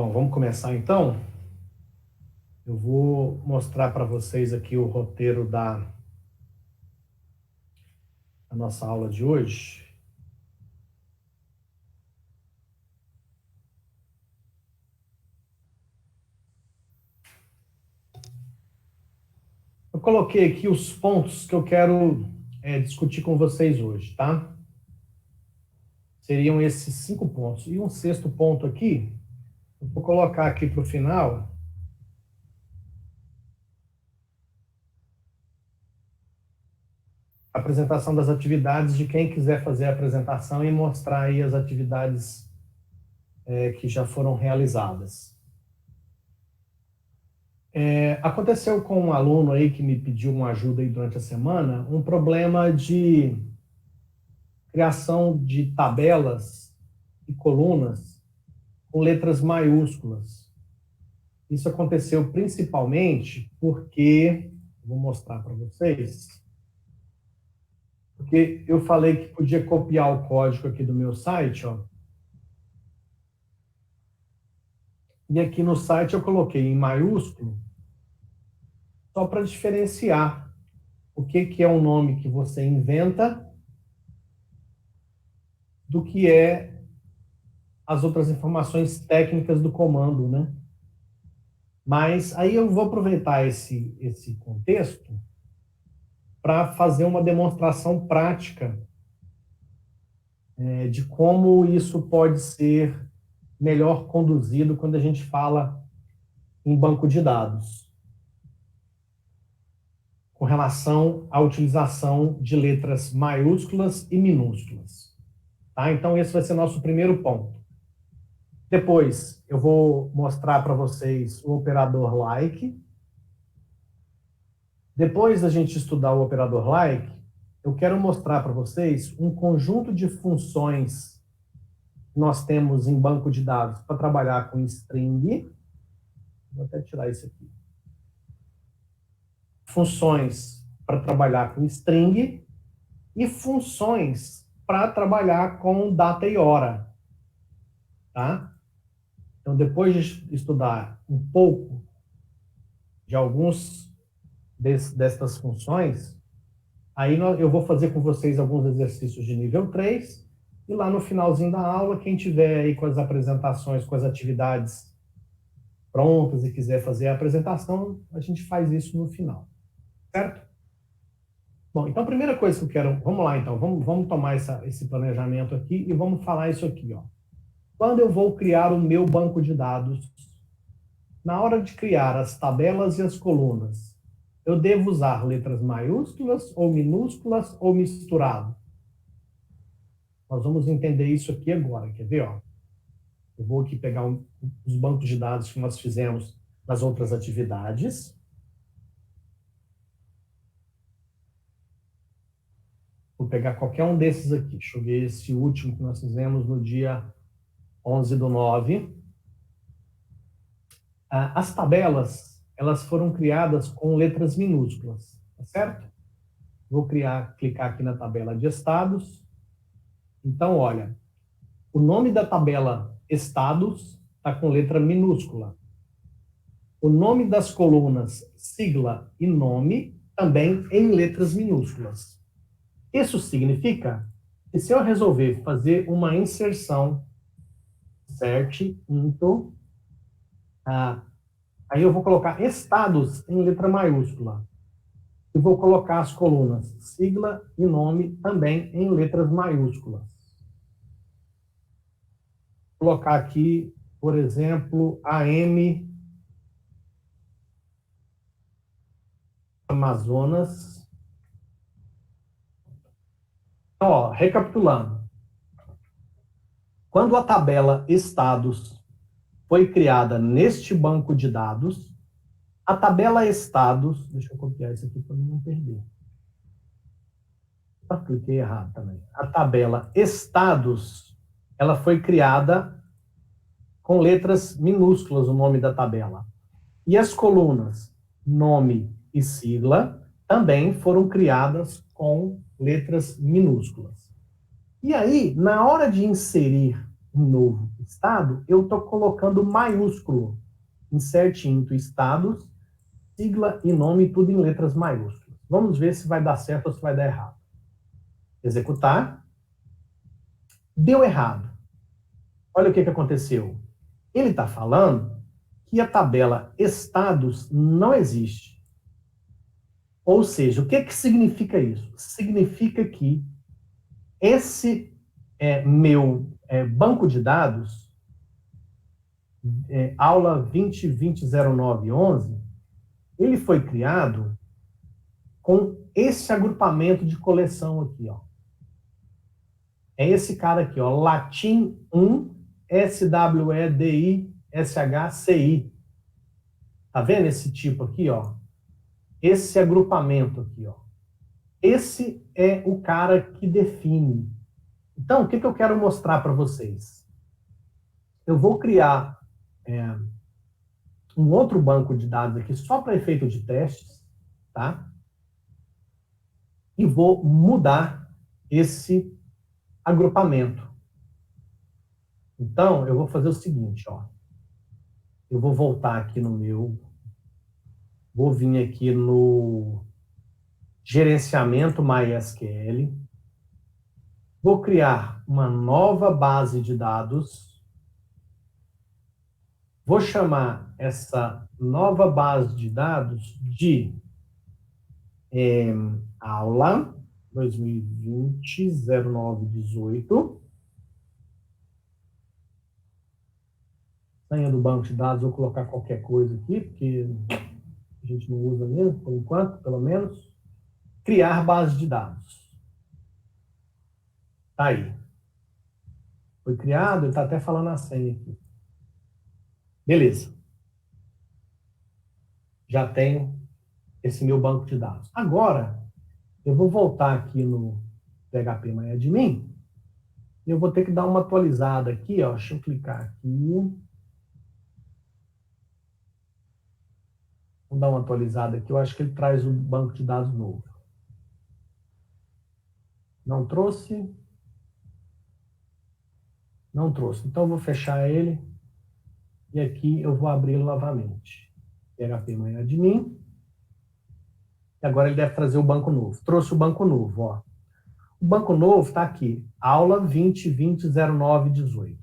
Bom, vamos começar então. Eu vou mostrar para vocês aqui o roteiro da nossa aula de hoje. Eu coloquei aqui os pontos que eu quero discutir com vocês hoje, tá? Seriam esses 5 pontos. E um sexto ponto aqui, eu vou colocar aqui para o final. A apresentação das atividades de quem quiser fazer a apresentação e mostrar aí as atividades que já foram realizadas. Aconteceu com um aluno aí que me pediu uma ajuda aí durante a semana, um problema de criação de tabelas e colunas com letras maiúsculas. Isso aconteceu principalmente porque, vou mostrar para vocês, porque eu falei que podia copiar o código aqui do meu site, ó. E aqui no site eu coloquei em maiúsculo, só para diferenciar o que é um nome que você inventa do que é as outras informações técnicas do comando, né? Mas aí eu vou aproveitar esse contexto para fazer uma demonstração prática de como isso pode ser melhor conduzido quando a gente fala em banco de dados, com relação à utilização de letras maiúsculas e minúsculas. Tá? Então, esse vai ser nosso primeiro ponto. Depois, eu vou mostrar para vocês o operador like. Depois da gente estudar o operador like, eu quero mostrar para vocês um conjunto de funções que nós temos em banco de dados para trabalhar com string. Vou até tirar isso aqui. Funções para trabalhar com string e funções para trabalhar com data e hora. Tá? Então, depois de estudar um pouco de alguns destas funções, aí eu vou fazer com vocês alguns exercícios de nível 3, e lá no finalzinho da aula, quem tiver aí com as apresentações, com as atividades prontas e quiser fazer a apresentação, a gente faz isso no final. Certo? Bom, então a primeira coisa que eu quero... Vamos lá, então. Vamos tomar esse planejamento aqui e vamos falar isso aqui, ó. Quando eu vou criar o meu banco de dados, na hora de criar as tabelas e as colunas, eu devo usar letras maiúsculas ou minúsculas ou misturado? Nós vamos entender isso aqui agora, quer ver? Ó? Eu vou aqui pegar os bancos de dados que nós fizemos nas outras atividades. Vou pegar qualquer um desses aqui. Deixa eu ver esse último que nós fizemos no dia 11/9. As tabelas, elas foram criadas com letras minúsculas, tá certo? Vou clicar aqui na tabela de estados. Então, olha, o nome da tabela estados está com letra minúscula. O nome das colunas, sigla e nome, também em letras minúsculas. Isso significa que se eu resolver fazer uma inserção, insert into, aí eu vou colocar estados em letra maiúscula. E vou colocar as colunas sigla e nome também em letras maiúsculas. Vou colocar aqui, por exemplo, AM Amazonas. Então, ó, recapitulando. Quando a tabela estados foi criada neste banco de dados, a tabela estados, deixa eu copiar isso aqui para não perder. Cliquei errado também. A tabela estados, ela foi criada com letras minúsculas, o nome da tabela. E as colunas nome e sigla também foram criadas com letras minúsculas. E aí, na hora de inserir um novo estado, eu estou colocando maiúsculo. Insert into estados, sigla e nome, tudo em letras maiúsculas. Vamos ver se vai dar certo ou se vai dar errado. Executar. Deu errado. Olha o que aconteceu. Ele está falando que a tabela estados não existe. Ou seja, o que significa isso? Significa que esse meu banco de dados, aula 20200911, ele foi criado com esse agrupamento de coleção aqui, ó. É esse cara aqui, ó, Latim 1 SWEDI SHCI. Tá vendo esse tipo aqui, ó? Esse agrupamento aqui, ó. Esse é o cara que define. Então, o que eu quero mostrar para vocês? Eu vou criar um outro banco de dados aqui só para efeito de testes, tá? E vou mudar esse agrupamento. Então, eu vou fazer o seguinte, ó. Eu vou voltar aqui no meu... Vou vir aqui no gerenciamento MySQL. Vou criar uma nova base de dados. Vou chamar essa nova base de dados de aula 2020-0918. Senha do banco de dados, vou colocar qualquer coisa aqui, porque a gente não usa mesmo, por enquanto, pelo menos. Criar base de dados. Tá aí. Foi criado, ele está até falando a senha aqui. Beleza. Já tenho esse meu banco de dados. Agora, eu vou voltar aqui no PHPMyAdmin e eu vou ter que dar uma atualizada aqui, ó. Deixa eu clicar aqui. Vou dar uma atualizada aqui. Eu acho que ele traz um banco de dados novo. Não trouxe? Não trouxe. Então, eu vou fechar ele. E aqui eu vou abri-lo novamente. PHPMyAdmin. E agora ele deve trazer o banco novo. Trouxe o banco novo, ó. O banco novo está aqui. Aula 2020-0918. O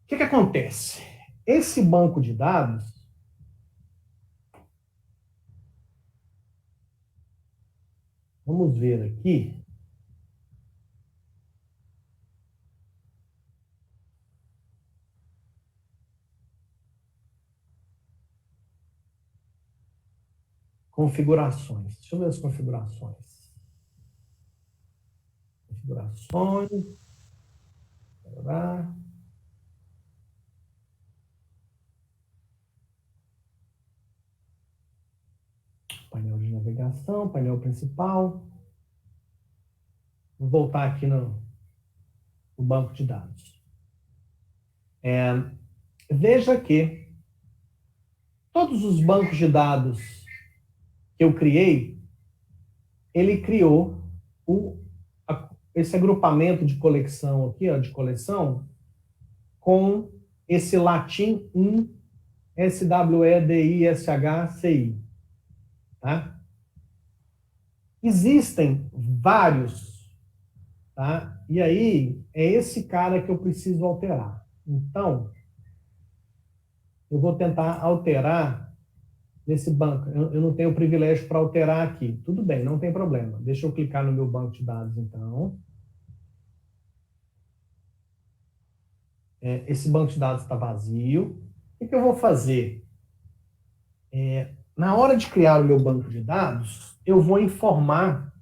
que acontece? Esse banco de dados... Vamos ver aqui. Configurações. Deixa eu ver as configurações. Configurações. Tarará. Painel de navegação, painel principal. Vou voltar aqui no banco de dados. Veja que todos os bancos de dados que eu criei, ele criou esse agrupamento de coleção aqui, ó, de coleção, com esse latim 1 SWEDISHCI. Tá? Existem vários, tá? E aí é esse cara que eu preciso alterar. Então, eu vou tentar alterar nesse banco. Eu não tenho privilégio para alterar aqui. Tudo bem, não tem problema. Deixa eu clicar no meu banco de dados, então. Esse banco de dados está vazio. O que eu vou fazer? Na hora de criar o meu banco de dados, eu vou informar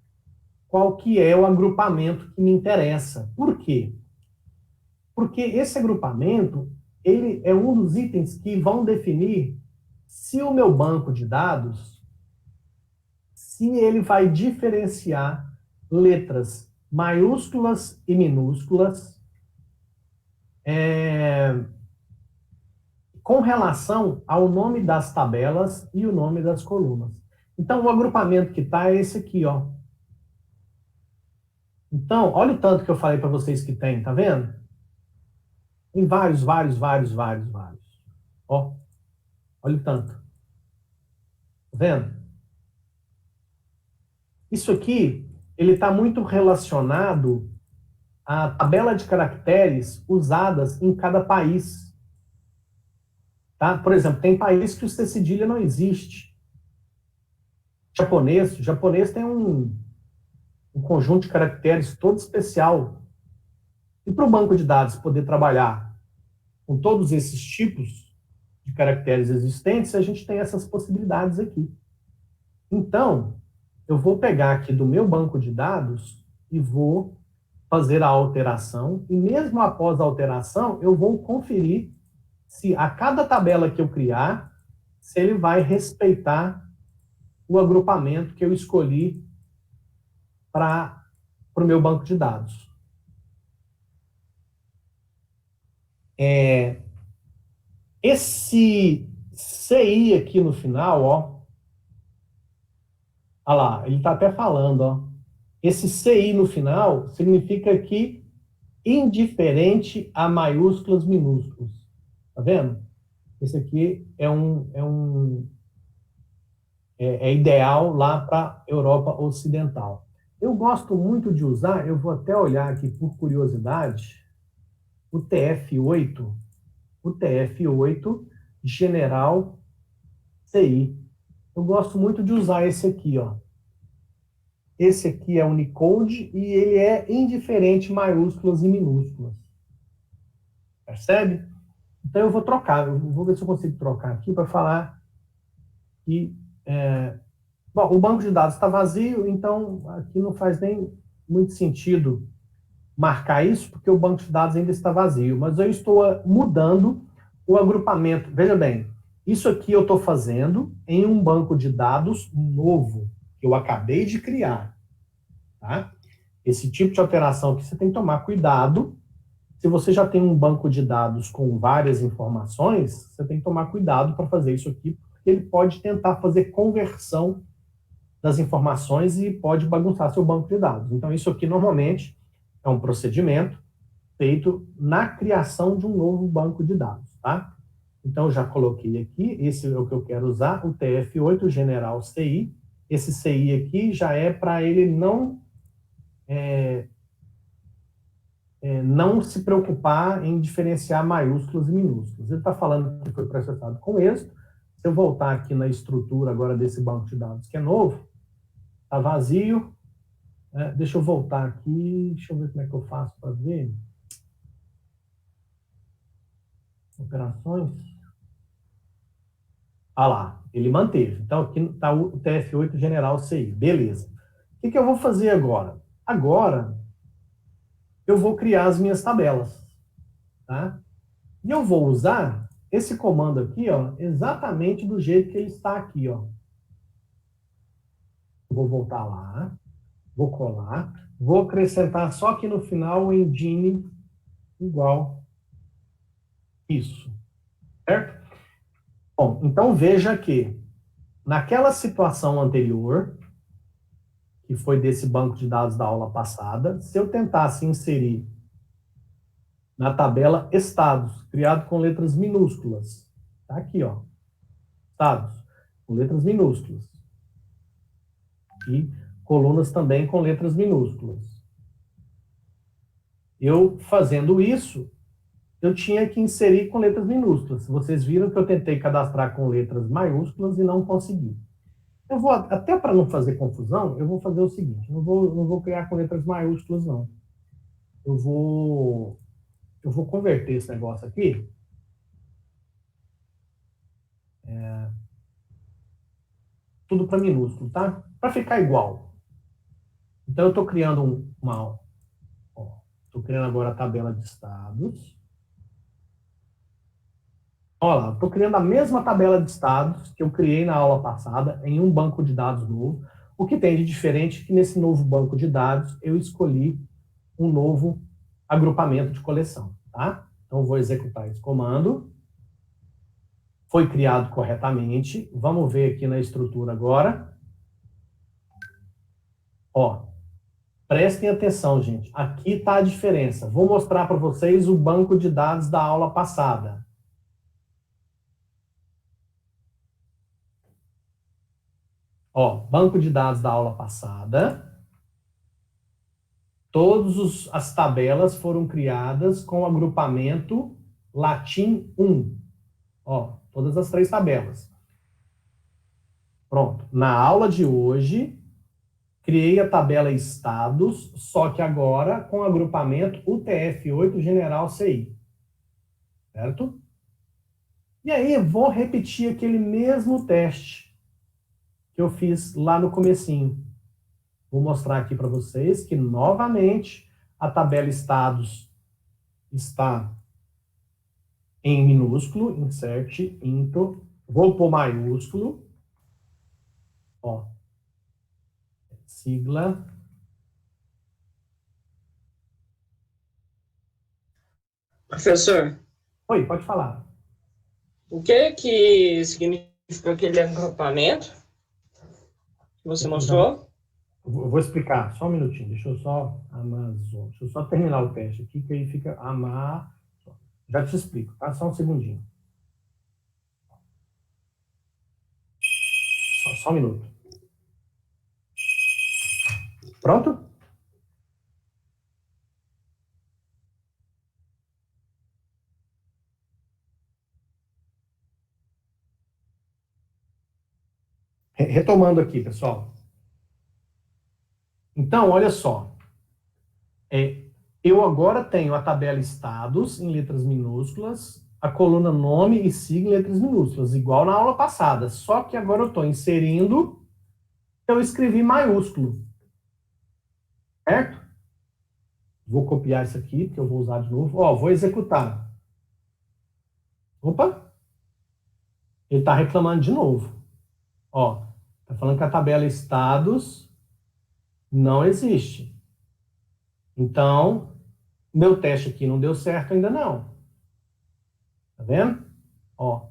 qual que é o agrupamento que me interessa. Por quê? Porque esse agrupamento, ele é um dos itens que vão definir se o meu banco de dados, se ele vai diferenciar letras maiúsculas e minúsculas com relação ao nome das tabelas e o nome das colunas. Então, o agrupamento que está é esse aqui, ó. Então, olha o tanto que eu falei para vocês que tem, tá vendo? Tem vários, vários, vários, vários, vários. Ó, olha o tanto. Tá vendo? Isso aqui, ele está muito relacionado à tabela de caracteres usadas em cada país. Tá? Por exemplo, tem país que o C cedilha não existe. Japonês tem um conjunto de caracteres todo especial. E para o banco de dados poder trabalhar com todos esses tipos de caracteres existentes, a gente tem essas possibilidades aqui. Então, eu vou pegar aqui do meu banco de dados e vou fazer a alteração, e mesmo após a alteração, eu vou conferir se a cada tabela que eu criar, se ele vai respeitar o agrupamento que eu escolhi para o meu banco de dados. Esse CI aqui no final, ó, olha lá, ele está até falando, ó, esse CI no final significa que indiferente a maiúsculas, minúsculas. Tá vendo? Esse aqui é ideal lá para a Europa Ocidental. Eu gosto muito de usar, eu vou até olhar aqui por curiosidade, o TF8 General CI. Eu gosto muito de usar esse aqui, ó. Esse aqui é Unicode e ele é indiferente maiúsculas e minúsculas. Percebe? Então eu vou trocar, eu vou ver se eu consigo trocar aqui para falar que bom, o banco de dados está vazio, então aqui não faz nem muito sentido marcar isso, porque o banco de dados ainda está vazio. Mas eu estou mudando o agrupamento. Veja bem, isso aqui eu estou fazendo em um banco de dados novo, que eu acabei de criar. Tá? Esse tipo de alteração aqui você tem que tomar cuidado. Se você já tem um banco de dados com várias informações, você tem que tomar cuidado para fazer isso aqui, porque ele pode tentar fazer conversão das informações e pode bagunçar seu banco de dados. Então, isso aqui normalmente é um procedimento feito na criação de um novo banco de dados, tá? Então, já coloquei aqui, esse é o que eu quero usar, o TF8 General CI. Esse CI aqui já é para ele não se preocupar em diferenciar maiúsculas e minúsculas. Ele está falando que foi processado com êxito. Se eu voltar aqui na estrutura agora desse banco de dados que é novo, está vazio. Deixa eu voltar aqui, deixa eu ver como é que eu faço para ver. Operações. Ah lá, ele manteve. Então aqui está o TF8 General CI. Beleza. O que eu vou fazer agora? Agora, eu vou criar as minhas tabelas. Tá? E eu vou usar esse comando aqui, ó, exatamente do jeito que ele está aqui, ó. Vou voltar lá, vou colar, vou acrescentar só aqui no final o engine igual isso, certo? Bom, então veja que naquela situação anterior, que foi desse banco de dados da aula passada, se eu tentasse inserir na tabela estados, criado com letras minúsculas, tá aqui, ó, estados, com letras minúsculas, e colunas também com letras minúsculas. Eu fazendo isso, eu tinha que inserir com letras minúsculas. Vocês viram que eu tentei cadastrar com letras maiúsculas e não consegui. Eu vou, até para não fazer confusão, eu vou fazer o seguinte, não vou criar com letras maiúsculas, não. Eu vou converter esse negócio aqui. Tudo para minúsculo, tá? Para ficar igual. Então, eu estou criando estou criando agora a tabela de estados. Olha lá, estou criando a mesma tabela de estados que eu criei na aula passada em um banco de dados novo. O que tem de diferente é que nesse novo banco de dados eu escolhi um novo agrupamento de coleção, tá? Então, vou executar esse comando. Foi criado corretamente. Vamos ver aqui na estrutura agora. Ó, Prestem atenção, gente. Aqui está a diferença. Vou mostrar para vocês o banco de dados da aula passada. Ó, banco de dados da aula passada. Todas as tabelas foram criadas com o agrupamento Latim 1. Ó, todas as 3 tabelas. Pronto. Na aula de hoje, criei a tabela estados, só que agora com o agrupamento UTF-8 General CI. Certo? E aí, vou repetir aquele mesmo teste que eu fiz lá no comecinho. Vou mostrar aqui para vocês que, novamente, a tabela estados está em minúsculo, insert, into, vou pôr maiúsculo, ó, sigla. Professor, Oi, pode falar. o que significa aquele agrupamento que você Eu já mostrou? eu vou explicar, só um minutinho, deixa eu só, Amazon, deixa eu só terminar o teste aqui, que aí fica Amazon. Já te explico, tá? Só um segundinho. Só um minuto. Pronto? Retomando aqui, pessoal. Então, olha só. Eu agora tenho a tabela estados em letras minúsculas, a coluna nome e sigla em letras minúsculas, igual na aula passada. Só que agora eu estou inserindo, eu escrevi maiúsculo. Certo? Vou copiar isso aqui, porque eu vou usar de novo. Ó, vou executar. Opa! Ele está reclamando de novo. Ó, está falando que a tabela estados não existe. Então, meu teste aqui não deu certo ainda não. Tá vendo? Ó,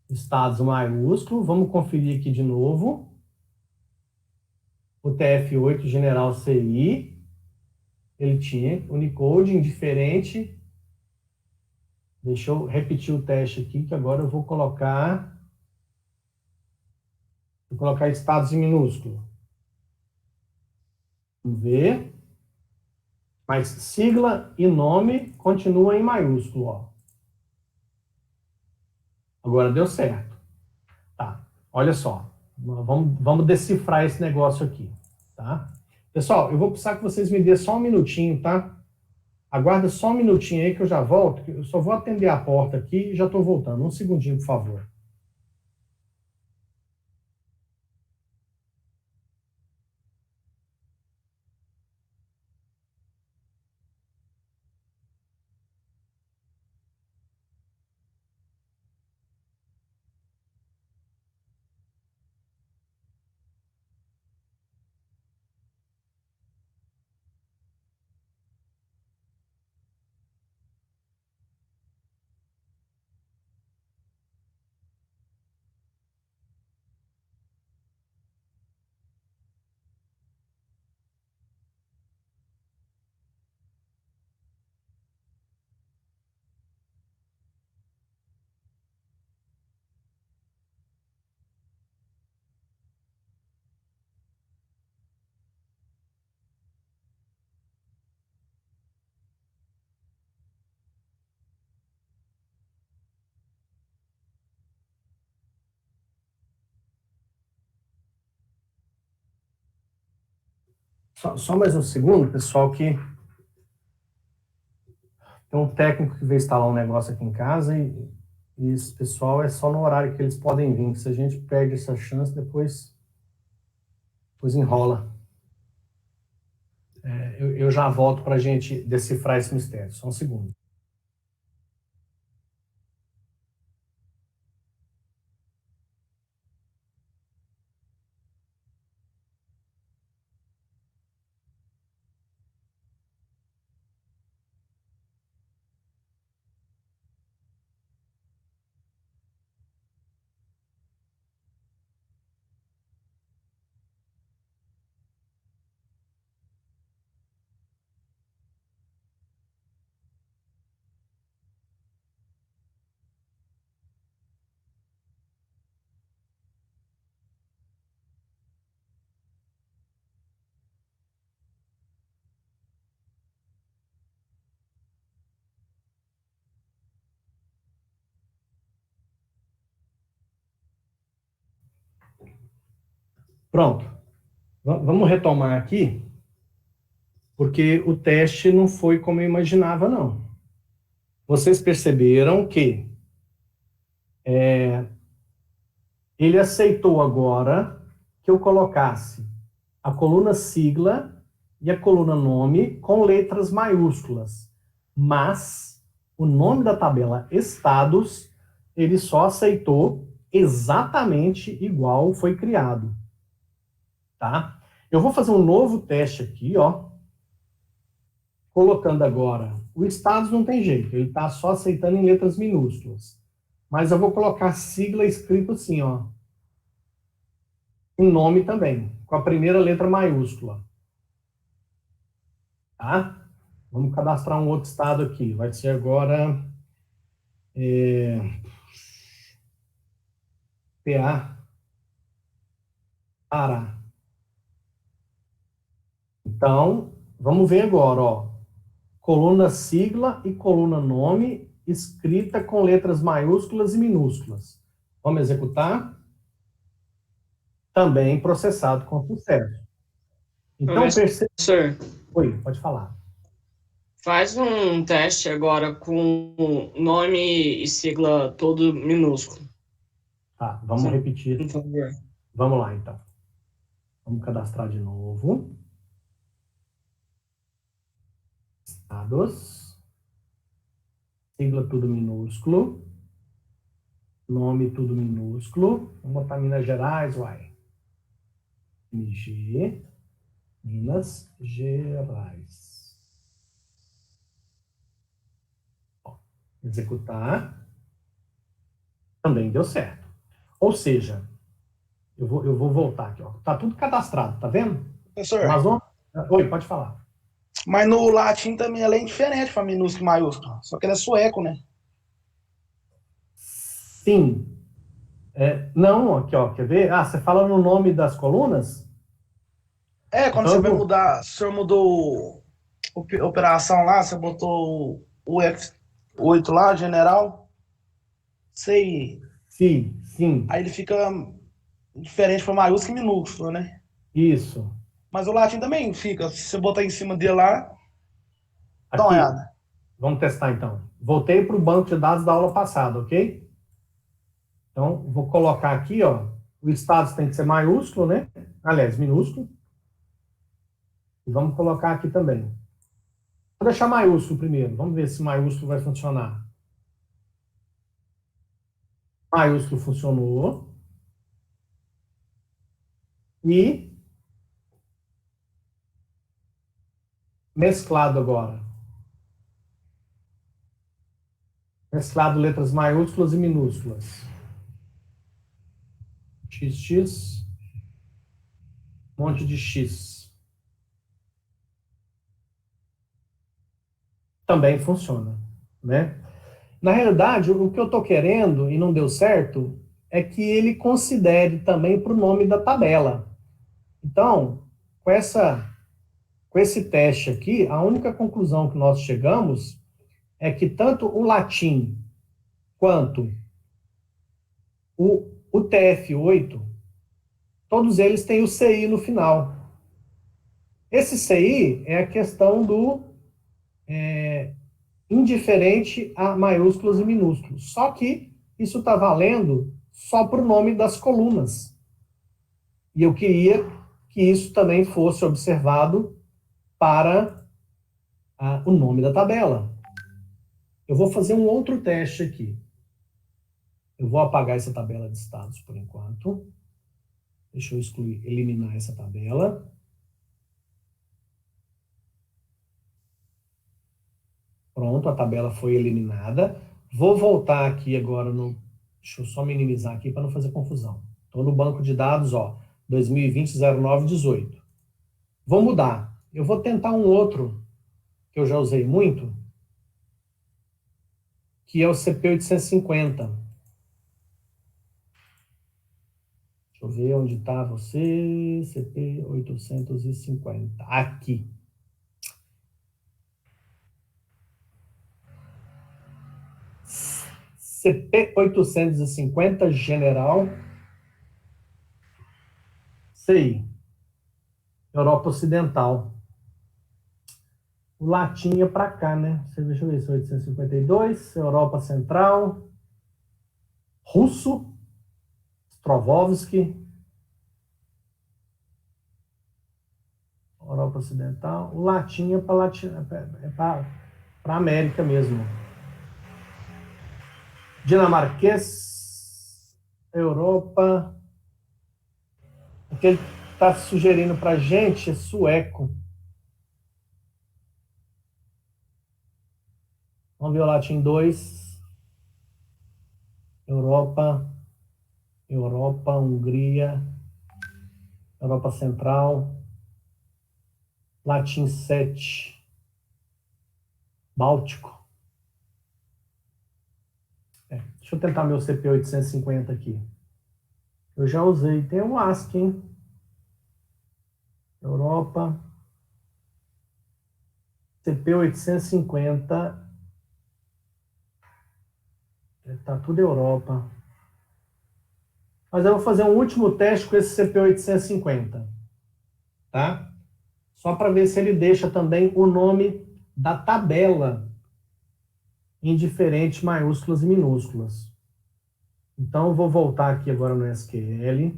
estados maiúsculo. Vamos conferir aqui de novo. O TF8 General CI. Ele tinha Unicode indiferente. Deixa eu repetir o teste aqui, que agora eu vou colocar estados em minúsculo. Vamos ver. Mas sigla e nome continua em maiúsculo, ó. Agora deu certo. Tá. Olha só. Vamos decifrar esse negócio aqui, tá? Pessoal, eu vou precisar que vocês me dêem só um minutinho, tá? Aguarda só um minutinho aí que eu já volto. Eu só vou atender a porta aqui e já estou voltando. Um segundinho, por favor. Só mais um segundo, pessoal, que tem um técnico que veio instalar um negócio aqui em casa e esse pessoal é só no horário que eles podem vir. Se a gente perde essa chance, depois enrola. Eu já volto para a gente decifrar esse mistério. Só um segundo. Pronto. Vamos retomar aqui, porque o teste não foi como eu imaginava, não. Vocês perceberam que ele aceitou agora que eu colocasse a coluna sigla e a coluna nome com letras maiúsculas, mas o nome da tabela estados ele só aceitou exatamente igual foi criado, tá? Eu vou fazer um novo teste aqui, ó, colocando agora o estados não tem jeito, ele está só aceitando em letras minúsculas, mas eu vou colocar sigla escrito assim, ó, em nome também, com a primeira letra maiúscula. Tá? Vamos cadastrar um outro estado aqui. Vai ser agora PA, Pará. Então, vamos ver agora, ó. Coluna sigla e coluna nome escrita com letras maiúsculas e minúsculas. Vamos executar? Também processado com sucesso. Então, perceba... Professor, Oi, pode falar. faz um teste agora com nome e sigla todo minúsculo. Tá, vamos repetir. Por favor. Vamos lá, então. Vamos cadastrar de novo. Estados. Sigla tudo minúsculo. Nome tudo minúsculo. Vamos botar Minas Gerais, uai. MG, Minas Gerais. Ó, executar. Também deu certo. Ou seja, eu vou voltar aqui, ó. Tá tudo cadastrado, tá vendo? Professor, Nós vamos... Oi, pode falar. mas no latim também ela é indiferente para minúsculo e maiúsculo. Só que ele é sueco, né? Sim. Não, aqui, ó, quer ver? Ah, você fala no nome das colunas? É, quando Então você eu vai vou... mudar, se o senhor mudou operação lá, você botou o X8 lá, general, sei. Sim, sim. Aí ele fica diferente para maiúsculo e minúsculo, né? Isso. Mas o latim também fica. Se você botar em cima dele lá, dá uma Aqui, olhada. vamos testar então. Voltei para o banco de dados da aula passada, ok? Então, vou colocar aqui, ó, o status tem que ser maiúsculo, né? Aliás, minúsculo. E vamos colocar aqui também. Vou deixar maiúsculo primeiro. Vamos ver se maiúsculo vai funcionar. Maiúsculo funcionou. E mesclado agora. Mesclado letras maiúsculas e minúsculas. XX, monte de X. Também funciona, né? Na realidade, o que eu estou querendo, e não deu certo, é que ele considere também para o nome da tabela. Então, com esse teste aqui, a única conclusão que nós chegamos é que tanto o latim quanto o TF8, todos eles têm o CI no final. Esse CI é a questão do indiferente a maiúsculos e minúsculos. Só que isso está valendo só para o nome das colunas. E eu queria que isso também fosse observado para o nome da tabela. Eu vou fazer um outro teste aqui. Eu vou apagar essa tabela de estados por enquanto. Deixa eu eliminar essa tabela. Pronto, a tabela foi eliminada. Vou voltar aqui agora no... Deixa eu só minimizar aqui para não fazer confusão. Estou no banco de dados, ó, 2020-09-18. Vou mudar. Eu vou tentar um outro que eu já usei muito, que é o CP850. Deixa eu ver onde está você, CP850. Aqui. CP850 General CI. Europa Ocidental. O latim ia para cá, né? Deixa eu ver se é 852. Europa Central. Russo. Strovovsky. Europa Ocidental. O latim é para a América mesmo. Dinamarquês. Europa. O que ele está sugerindo para a gente é sueco. Vamos ver o latim 2. Europa, Hungria, Europa Central. Latim 7. Báltico. Deixa eu tentar meu CP 850 aqui. Eu já usei. Tem um ASCII, hein? Europa. CP 850. Tá tudo Europa. Mas eu vou fazer um último teste com esse CP 850. Tá? Só para ver se ele deixa também o nome da tabela em diferentes maiúsculas e minúsculas. Então, eu vou voltar aqui agora no SQL.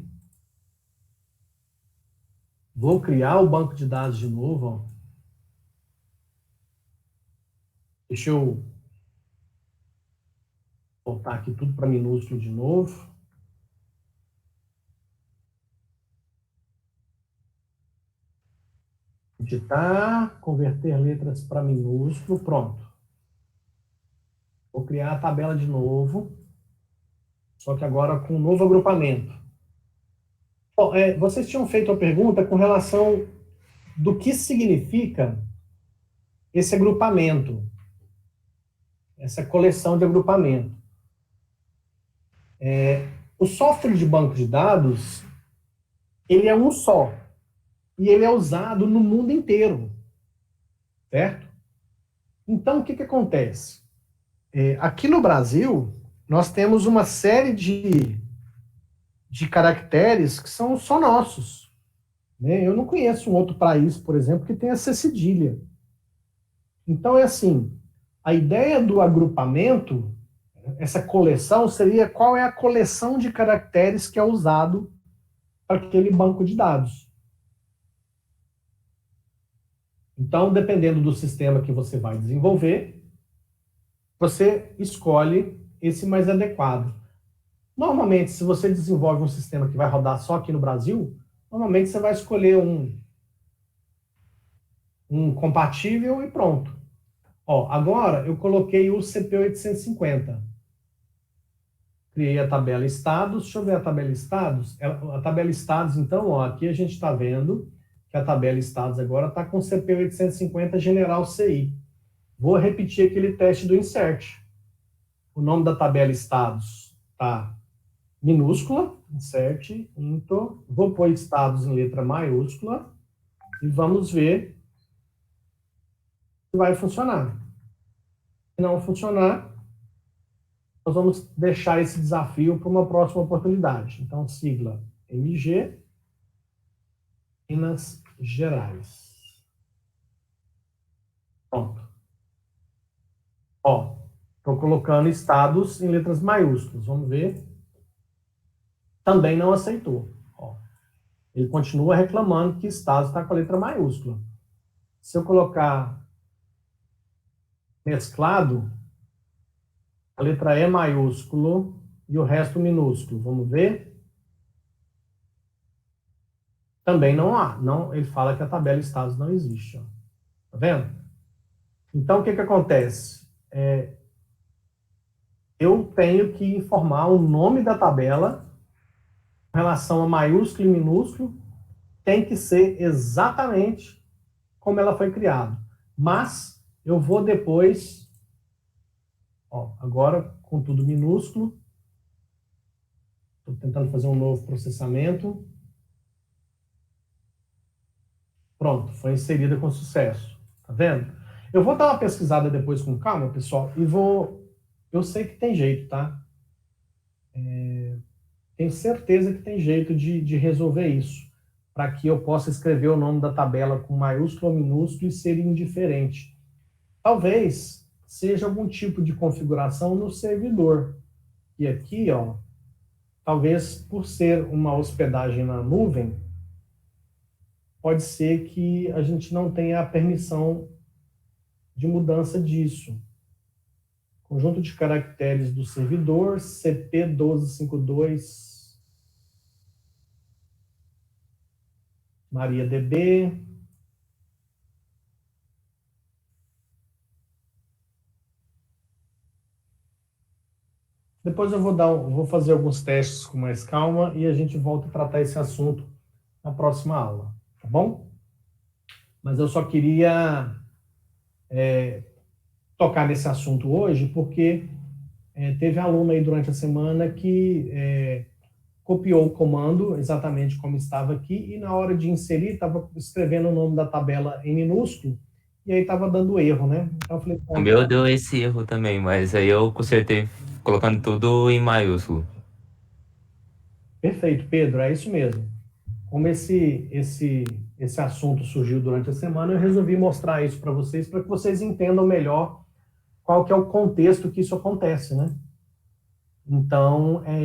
Vou criar o banco de dados de novo. Ó. Deixa eu voltar aqui tudo para minúsculo de novo. Digitar, converter letras para minúsculo, pronto. Vou criar a tabela de novo, só que agora com um novo agrupamento. Bom, vocês tinham feito a pergunta com relação do que significa esse agrupamento, essa coleção de agrupamento. O software de banco de dados, ele é um só. E ele é usado no mundo inteiro. Certo? Então, o que acontece? Aqui no Brasil, nós temos uma série de caracteres que são só nossos. Né? Eu não conheço um outro país, por exemplo, que tenha essa cedilha. Então, é assim, a ideia do agrupamento, essa coleção, seria qual é a coleção de caracteres que é usado para aquele banco de dados. Então, dependendo do sistema que você vai desenvolver, você escolhe esse mais adequado. Normalmente, se você desenvolve um sistema que vai rodar só aqui no Brasil, normalmente você vai escolher um compatível e pronto. Ó, agora, eu coloquei o CP850. Criei a tabela estados. Deixa eu ver a tabela estados. A tabela estados, então, ó, aqui a gente está vendo que a tabela estados agora está com CP850 General CI. Vou repetir aquele teste do insert. O nome da tabela estados está minúscula, insert, into. Vou pôr estados em letra maiúscula e vamos ver se vai funcionar. Se não funcionar, nós vamos deixar esse desafio para uma próxima oportunidade. Então, sigla MG, Minas Gerais. Pronto. Ó, estou colocando estados em letras maiúsculas. Vamos ver. Também não aceitou. Ó, ele continua reclamando que estados está com a letra maiúscula. Se eu colocar mesclado, a letra E maiúsculo e o resto minúsculo. Vamos ver. Também não há. Não, ele fala que a tabela estados não existe. Ó. Tá vendo? Então, o que acontece? Eu tenho que informar o nome da tabela em relação a maiúsculo e minúsculo. Tem que ser exatamente como ela foi criada. Mas eu vou depois... Ó, agora, com tudo minúsculo. Estou tentando fazer um novo processamento. Pronto, foi inserida com sucesso. Tá vendo? Eu vou dar uma pesquisada depois com calma, pessoal, e vou... Eu sei que tem jeito, tá? Tenho certeza que tem jeito de resolver isso. para que eu possa escrever o nome da tabela com maiúsculo ou minúsculo e ser indiferente. Talvez seja algum tipo de configuração no servidor. E aqui, ó, talvez por ser uma hospedagem na nuvem, pode ser que a gente não tenha a permissão de mudança disso. Conjunto de caracteres do servidor, CP1252, MariaDB. Depois eu vou fazer alguns testes com mais calma e a gente volta a tratar esse assunto na próxima aula, tá bom? Mas eu só queria tocar nesse assunto hoje porque teve aluno aí durante a semana que copiou o comando exatamente como estava aqui e na hora de inserir estava escrevendo o nome da tabela em minúsculo e aí estava dando erro, né? Então eu falei, O meu deu esse erro também, mas aí eu consertei colocando tudo em maiúsculo. perfeito, Pedro, é isso mesmo. Como esse assunto surgiu durante a semana, eu resolvi mostrar isso para que vocês entendam melhor qual que é o contexto que isso acontece, né? Então, é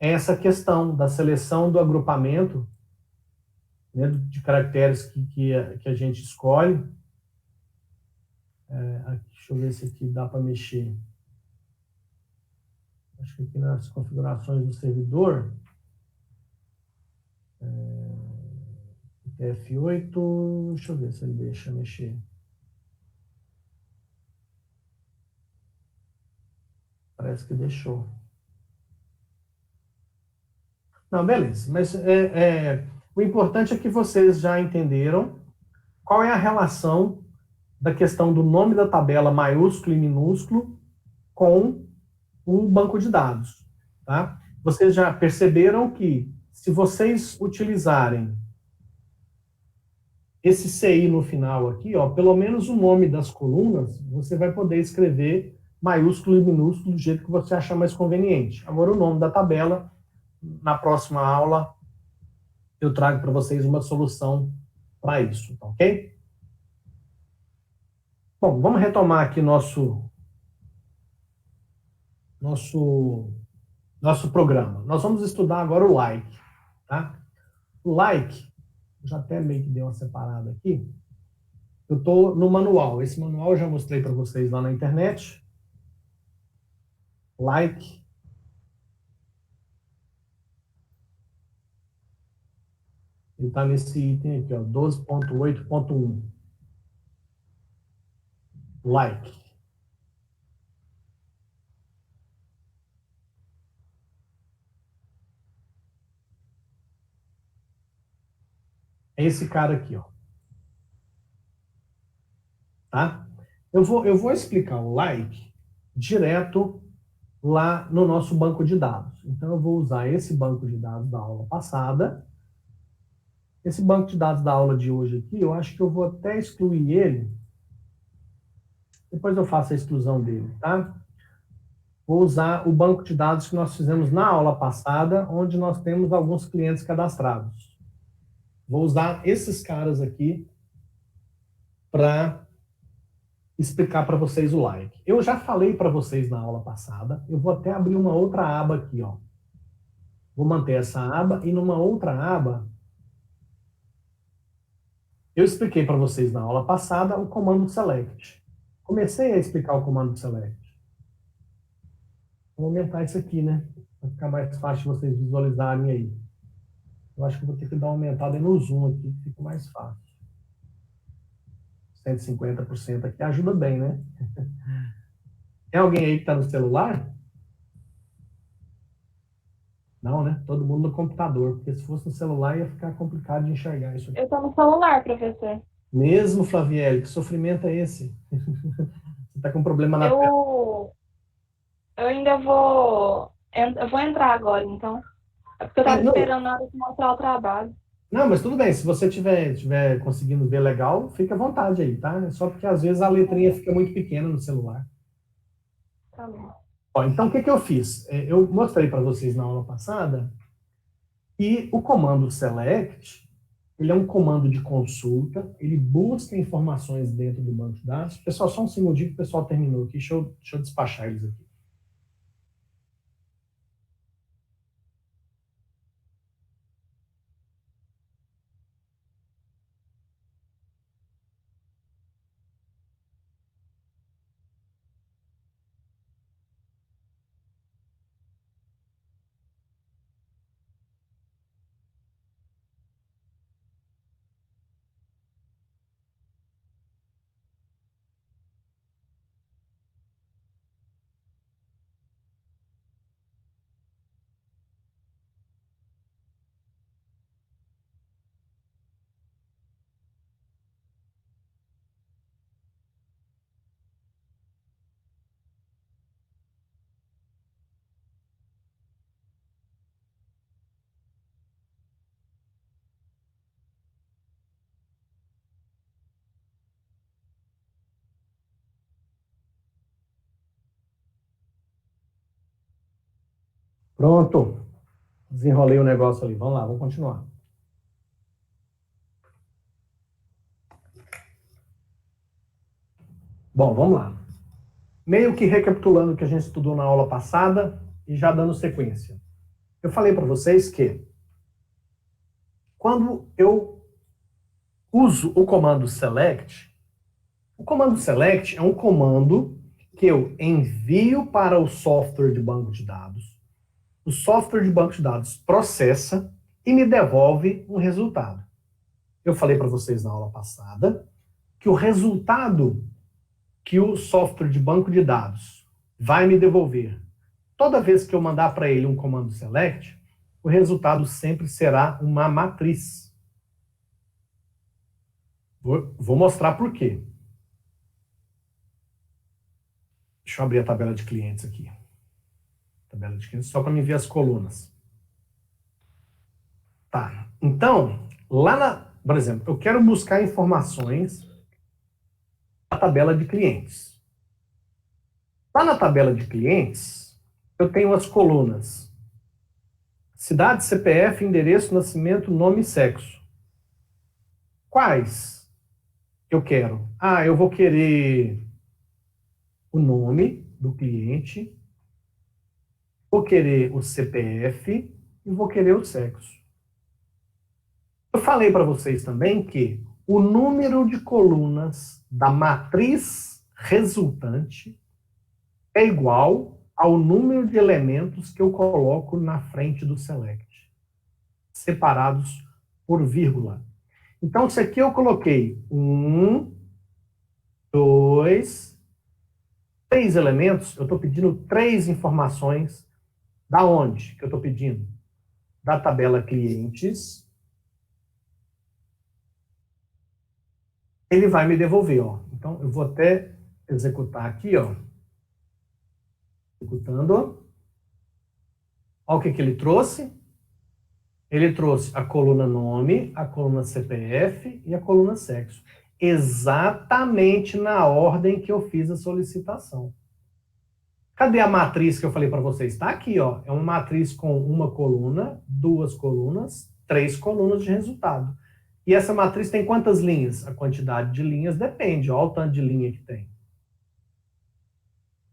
essa questão da seleção do agrupamento, né, de caracteres que a gente escolhe. Deixa eu ver se aqui dá para mexer. Acho que aqui nas configurações do servidor, F8, deixa eu ver se ele deixa mexer. Parece que deixou. Não, beleza. Mas o importante é que vocês já entenderam qual é a relação da questão do nome da tabela maiúsculo e minúsculo com um banco de dados. Tá? Vocês já perceberam que se vocês utilizarem esse CI no final aqui, ó, pelo menos o nome das colunas, você vai poder escrever maiúsculo e minúsculo do jeito que você achar mais conveniente. Agora, o nome da tabela, na próxima aula, eu trago para vocês uma solução para isso, ok? Bom, vamos retomar aqui nosso programa. Nós vamos estudar agora o like, tá? O like, já até meio que dei uma separada aqui. Eu estou no manual. Esse manual eu já mostrei para vocês lá na internet. Like. Ele está nesse item aqui, ó, 12.8.1. Like. É esse cara aqui, ó. Tá? Eu vou explicar o like direto lá no nosso banco de dados. Então, eu vou usar esse banco de dados da aula passada. Esse banco de dados da aula de hoje aqui, eu acho que eu vou até excluir ele. Depois eu faço a exclusão dele, tá? Vou usar o banco de dados que nós fizemos na aula passada, onde nós temos alguns clientes cadastrados. Vou usar esses caras aqui para explicar para vocês o like. Eu já falei para vocês na aula passada, eu vou até abrir uma outra aba aqui, ó. Vou manter essa aba e numa outra aba eu expliquei para vocês na aula passada o comando select. Comecei a explicar o comando select. Vou aumentar isso aqui, né? Para ficar mais fácil vocês visualizarem aí. Eu acho que vou ter que dar uma aumentada no zoom aqui, que fica mais fácil. 150% aqui ajuda bem, né? Tem alguém aí que está no celular? Não, né? Todo mundo no computador, porque se fosse no celular ia ficar complicado de enxergar isso aqui. Eu tô no celular, professor. Mesmo, Flavielle, que sofrimento é esse? Você tá com problema na tela. Eu ainda vou entrar agora, então. É porque eu tava esperando na hora de mostrar o trabalho. Não, mas tudo bem, se você tiver conseguindo ver legal, fica à vontade aí, tá? É só porque às vezes a letrinha fica muito pequena no celular. Tá bom. Ó, então, o que eu fiz? Eu mostrei para vocês na aula passada E o comando select, ele é um comando de consulta, ele busca informações dentro do banco de dados. Pessoal, só um segundinho que o pessoal terminou aqui, deixa eu despachar eles aqui. Pronto. Desenrolei o negócio ali. Vamos lá, vamos continuar. Bom, vamos lá. Meio que recapitulando o que a gente estudou na aula passada e já dando sequência. Eu falei para vocês que quando eu uso o comando select é um comando que eu envio para o software de banco de dados. O software de banco de dados processa e me devolve um resultado. Eu falei para vocês na aula passada que o resultado que o software de banco de dados vai me devolver, toda vez que eu mandar para ele um comando select, o resultado sempre será uma matriz. Vou mostrar por quê. Deixa eu abrir a tabela de clientes aqui. Tabela de clientes só para me ver as colunas. Tá. Então, por exemplo, eu quero buscar informações da tabela de clientes. Lá na tabela de clientes, eu tenho as colunas cidade, CPF, endereço, nascimento, nome e sexo. Quais eu quero? Eu vou querer o nome do cliente, vou querer o CPF e vou querer o sexo. Eu falei para vocês também que o número de colunas da matriz resultante é igual ao número de elementos que eu coloco na frente do select, separados por vírgula. Então, se aqui eu coloquei 1, 2, 3 elementos, eu estou pedindo 3 informações. Da onde que eu estou pedindo? Da tabela clientes. Ele vai me devolver, ó. Então, eu vou até executar aqui, ó. Executando. Olha o que ele trouxe. Ele trouxe a coluna nome, a coluna CPF e a coluna sexo. Exatamente na ordem que eu fiz a solicitação. Cadê a matriz que eu falei para vocês? Está aqui, ó. É uma matriz com uma coluna, 2 colunas, 3 colunas de resultado. E essa matriz tem quantas linhas? A quantidade de linhas depende, ó, o tanto de linha que tem.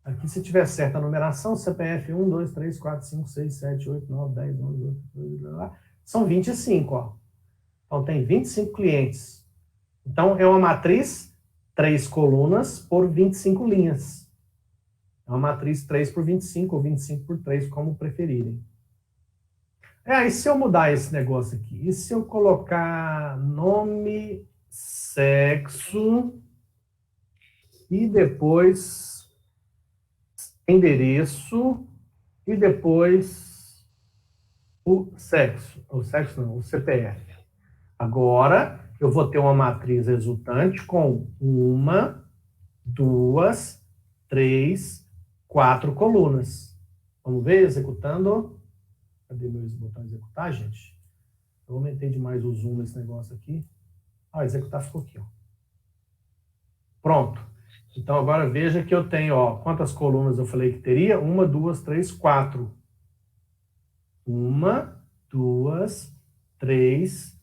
Aqui, se tiver certa a numeração, CPF 1, 2, 3, 4, 5, 6, 7, 8, 9, 10, 11, 12, são 25, ó. Então, tem 25 clientes. Então, é uma matriz 3 colunas por 25 linhas. É uma matriz 3 por 25 ou 25 por 3, como preferirem. E se eu mudar esse negócio aqui? E se eu colocar nome, sexo e depois endereço e depois o sexo? O sexo não, o CPF. Agora, eu vou ter uma matriz resultante com 1, 2, 3, 4 colunas. Vamos ver, executando. Cadê meu botão executar, gente? Eu aumentei demais o zoom nesse negócio aqui. Executar ficou aqui, ó. Pronto. Então, agora veja que eu tenho, ó, quantas colunas eu falei que teria? 1, 2, 3, 4. 1, 2, 3,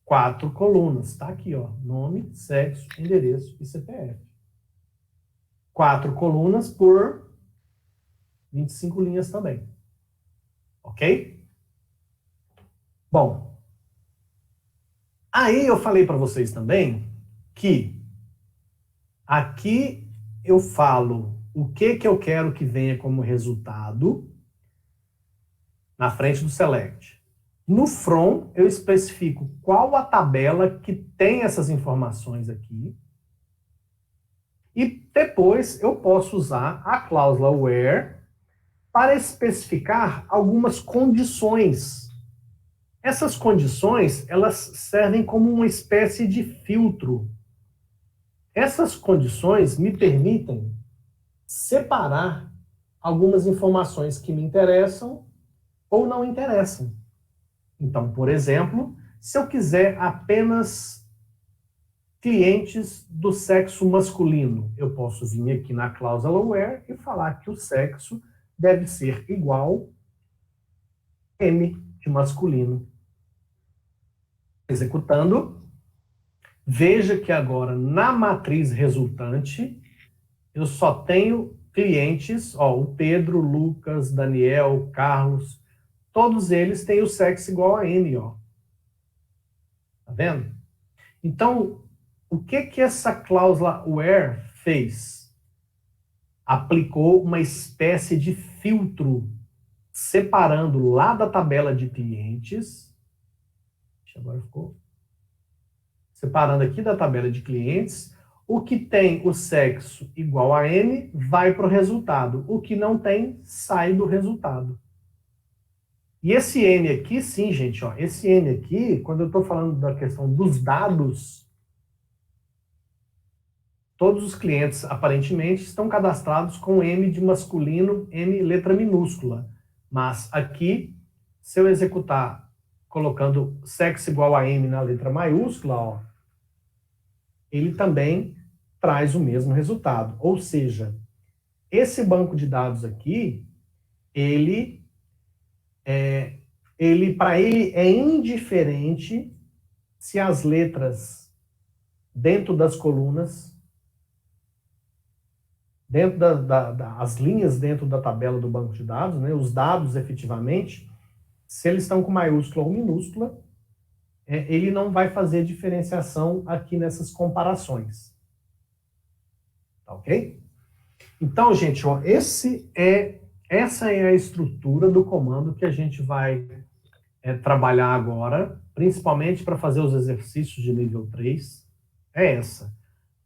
4 colunas. Tá aqui, ó. Nome, sexo, endereço e CPF. 4 colunas por 25 linhas também. Ok? Bom, aí eu falei para vocês também que aqui eu falo o que eu quero que venha como resultado na frente do select. No from, eu especifico qual a tabela que tem essas informações aqui. E depois eu posso usar a cláusula where para especificar algumas condições. Essas condições, elas servem como uma espécie de filtro. Essas condições me permitem separar algumas informações que me interessam ou não interessam. Então, por exemplo, se eu quiser apenas clientes do sexo masculino, eu posso vir aqui na cláusula where e falar que o sexo deve ser igual M de masculino. Executando, veja que agora na matriz resultante eu só tenho clientes, ó, o Pedro, Lucas, Daniel, Carlos, todos eles têm o sexo igual a N, ó. Tá vendo? Então, o que essa cláusula where fez? Aplicou uma espécie de filtro, separando lá da tabela de clientes, agora ficou, separando aqui da tabela de clientes, o que tem o sexo igual a N vai para o resultado, o que não tem sai do resultado. E esse N aqui, sim, gente, ó, esse N aqui, quando eu estou falando da questão dos dados, todos os clientes, aparentemente, estão cadastrados com M de masculino, M letra minúscula. Mas aqui, se eu executar colocando sexo igual a M na letra maiúscula, ó, ele também traz o mesmo resultado. Ou seja, esse banco de dados aqui, para ele é indiferente se as letras dentro das colunas, dentro as linhas dentro da tabela do banco de dados, né, os dados efetivamente, se eles estão com maiúscula ou minúscula, ele não vai fazer diferenciação aqui nessas comparações. Tá ok? Então, gente, ó, essa é a estrutura do comando que a gente vai trabalhar agora, principalmente para fazer os exercícios de nível 3. É essa.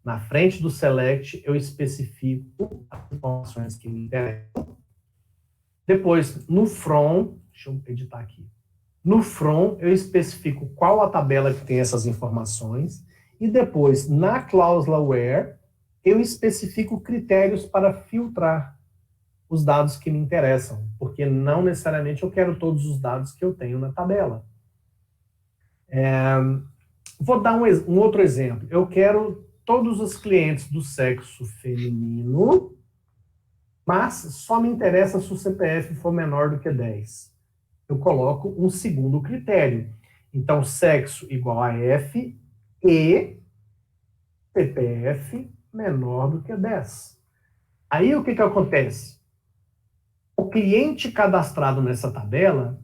Na frente do select, eu especifico as informações que me interessam. Depois, no from, deixa eu editar aqui. No from, eu especifico qual a tabela que tem essas informações. E depois, na cláusula where, eu especifico critérios para filtrar os dados que me interessam. Porque não necessariamente eu quero todos os dados que eu tenho na tabela. Vou dar um outro exemplo. Eu quero todos os clientes do sexo feminino, mas só me interessa se o CPF for menor do que 10. Eu coloco um segundo critério. Então, sexo igual a F e CPF menor do que 10. Aí, o que acontece? O cliente cadastrado nessa tabela,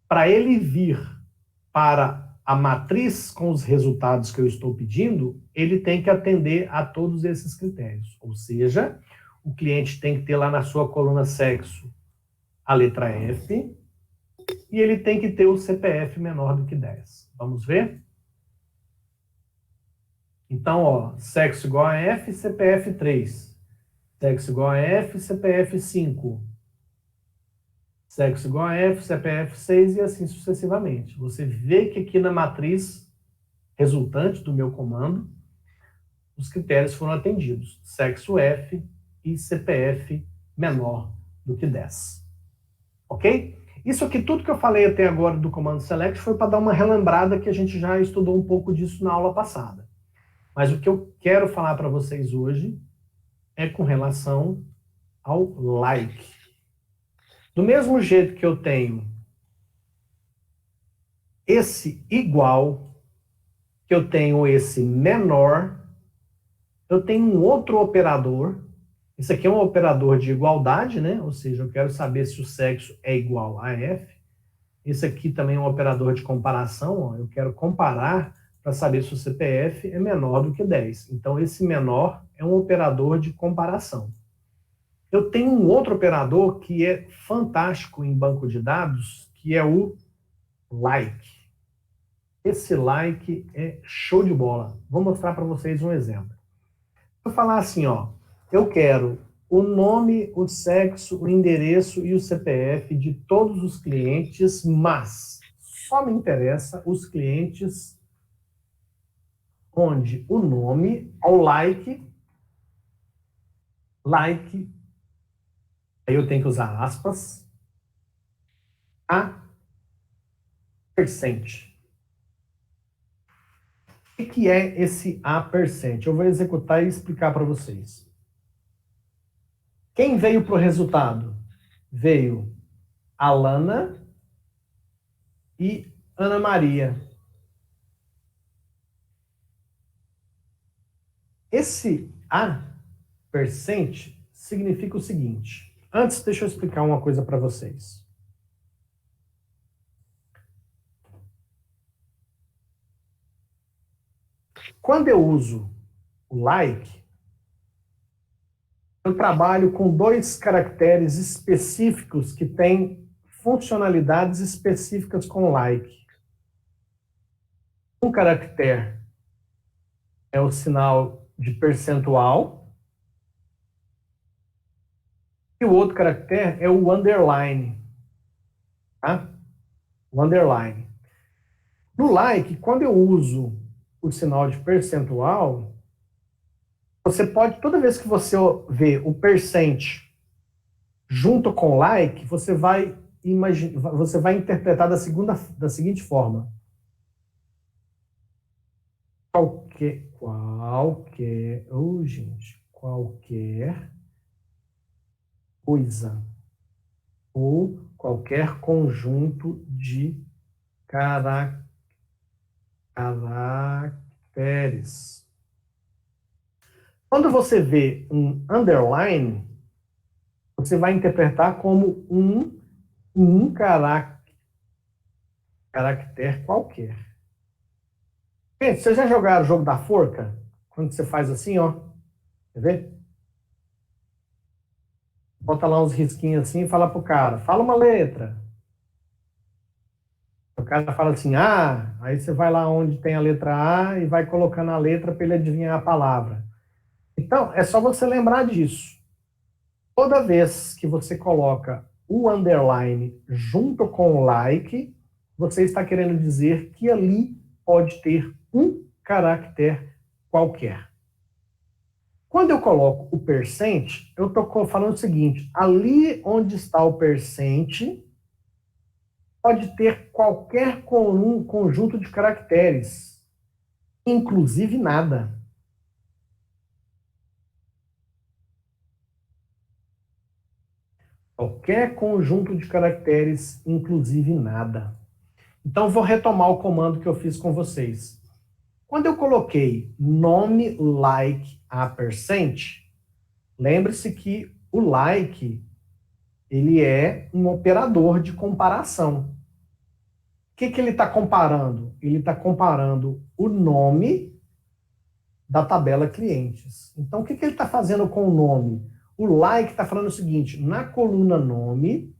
para ele vir para a matriz com os resultados que eu estou pedindo, ele tem que atender a todos esses critérios. Ou seja, o cliente tem que ter lá na sua coluna sexo a letra F e ele tem que ter o CPF menor do que 10. Vamos ver? Então, ó, sexo igual a F, CPF 3. Sexo igual a F, CPF 5. Sexo igual a F, CPF 6 e assim sucessivamente. Você vê que aqui na matriz resultante do meu comando, os critérios foram atendidos. Sexo F e CPF menor do que 10. Ok? Isso aqui, tudo que eu falei até agora do comando select foi para dar uma relembrada que a gente já estudou um pouco disso na aula passada. Mas o que eu quero falar para vocês hoje é com relação ao like. Do mesmo jeito que eu tenho esse igual, que eu tenho esse menor, eu tenho um outro operador. Isso aqui é um operador de igualdade, né? Ou seja, eu quero saber se o sexo é igual a F. Esse aqui também é um operador de comparação. Ó. Eu quero comparar para saber se o CPF é menor do que 10. Então, esse menor é um operador de comparação. Eu tenho um outro operador que é fantástico em banco de dados, que é o like. Esse like é show de bola. Vou mostrar para vocês um exemplo. Vou falar assim, ó, eu quero o nome, o sexo, o endereço e o CPF de todos os clientes, mas só me interessa os clientes onde o nome, ao like, aí eu tenho que usar aspas, a percent. O que é esse a percent? Eu vou executar e explicar para vocês. Quem veio para o resultado? Veio Alana e Ana Maria. Esse a percent significa o seguinte. Antes, deixa eu explicar uma coisa para vocês. Quando eu uso o like, eu trabalho com dois caracteres específicos que têm funcionalidades específicas com o like. Um caractere é o sinal de percentual e o outro caractere é o underline. Tá? O underline. No like, quando eu uso o sinal de percentual, você pode, toda vez que você vê o percent junto com like, você vai interpretar da seguinte forma. Qualquer coisa ou qualquer conjunto de caracteres. Quando você vê um underline, você vai interpretar como um caractere qualquer. Gente, vocês já jogaram o jogo da forca? Quando você faz assim, ó. Quer ver? Bota lá uns risquinhos assim e fala pro cara, fala uma letra. O cara fala assim, aí você vai lá onde tem a letra A e vai colocando a letra para ele adivinhar a palavra. Então, é só você lembrar disso. Toda vez que você coloca o underline junto com o like, você está querendo dizer que ali pode ter um caractere qualquer. Quando eu coloco o percent, eu estou falando o seguinte, ali onde está o percent, pode ter qualquer conjunto de caracteres, inclusive nada. Qualquer conjunto de caracteres, inclusive nada. Então, vou retomar o comando que eu fiz com vocês. Quando eu coloquei nome like a percent, lembre-se que o like, ele é um operador de comparação. O que ele está comparando? Ele está comparando o nome da tabela clientes. Então, o que ele está fazendo com o nome? O like está falando o seguinte, na coluna nome,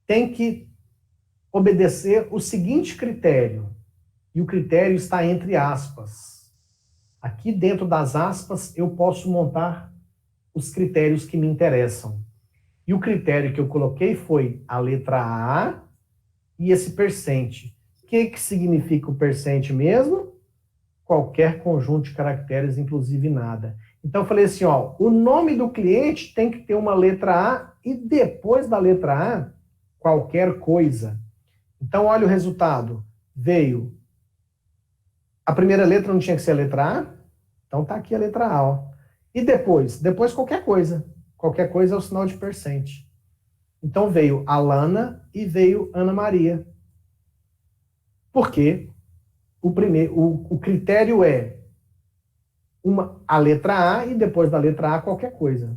tem que obedecer o seguinte critério, e o critério está entre aspas. Aqui dentro das aspas, eu posso montar os critérios que me interessam. E o critério que eu coloquei foi a letra A e esse percent. O que significa o percent mesmo? Qualquer conjunto de caracteres, inclusive nada. Então, eu falei assim, ó, o nome do cliente tem que ter uma letra A e depois da letra A, qualquer coisa. Então, olha o resultado. Veio. A primeira letra não tinha que ser a letra A? Então, tá aqui a letra A, ó. E depois? Depois, qualquer coisa. Qualquer coisa é o sinal de percent. Então, veio Alana e veio Ana Maria. Porque o critério é a letra A e depois da letra A qualquer coisa.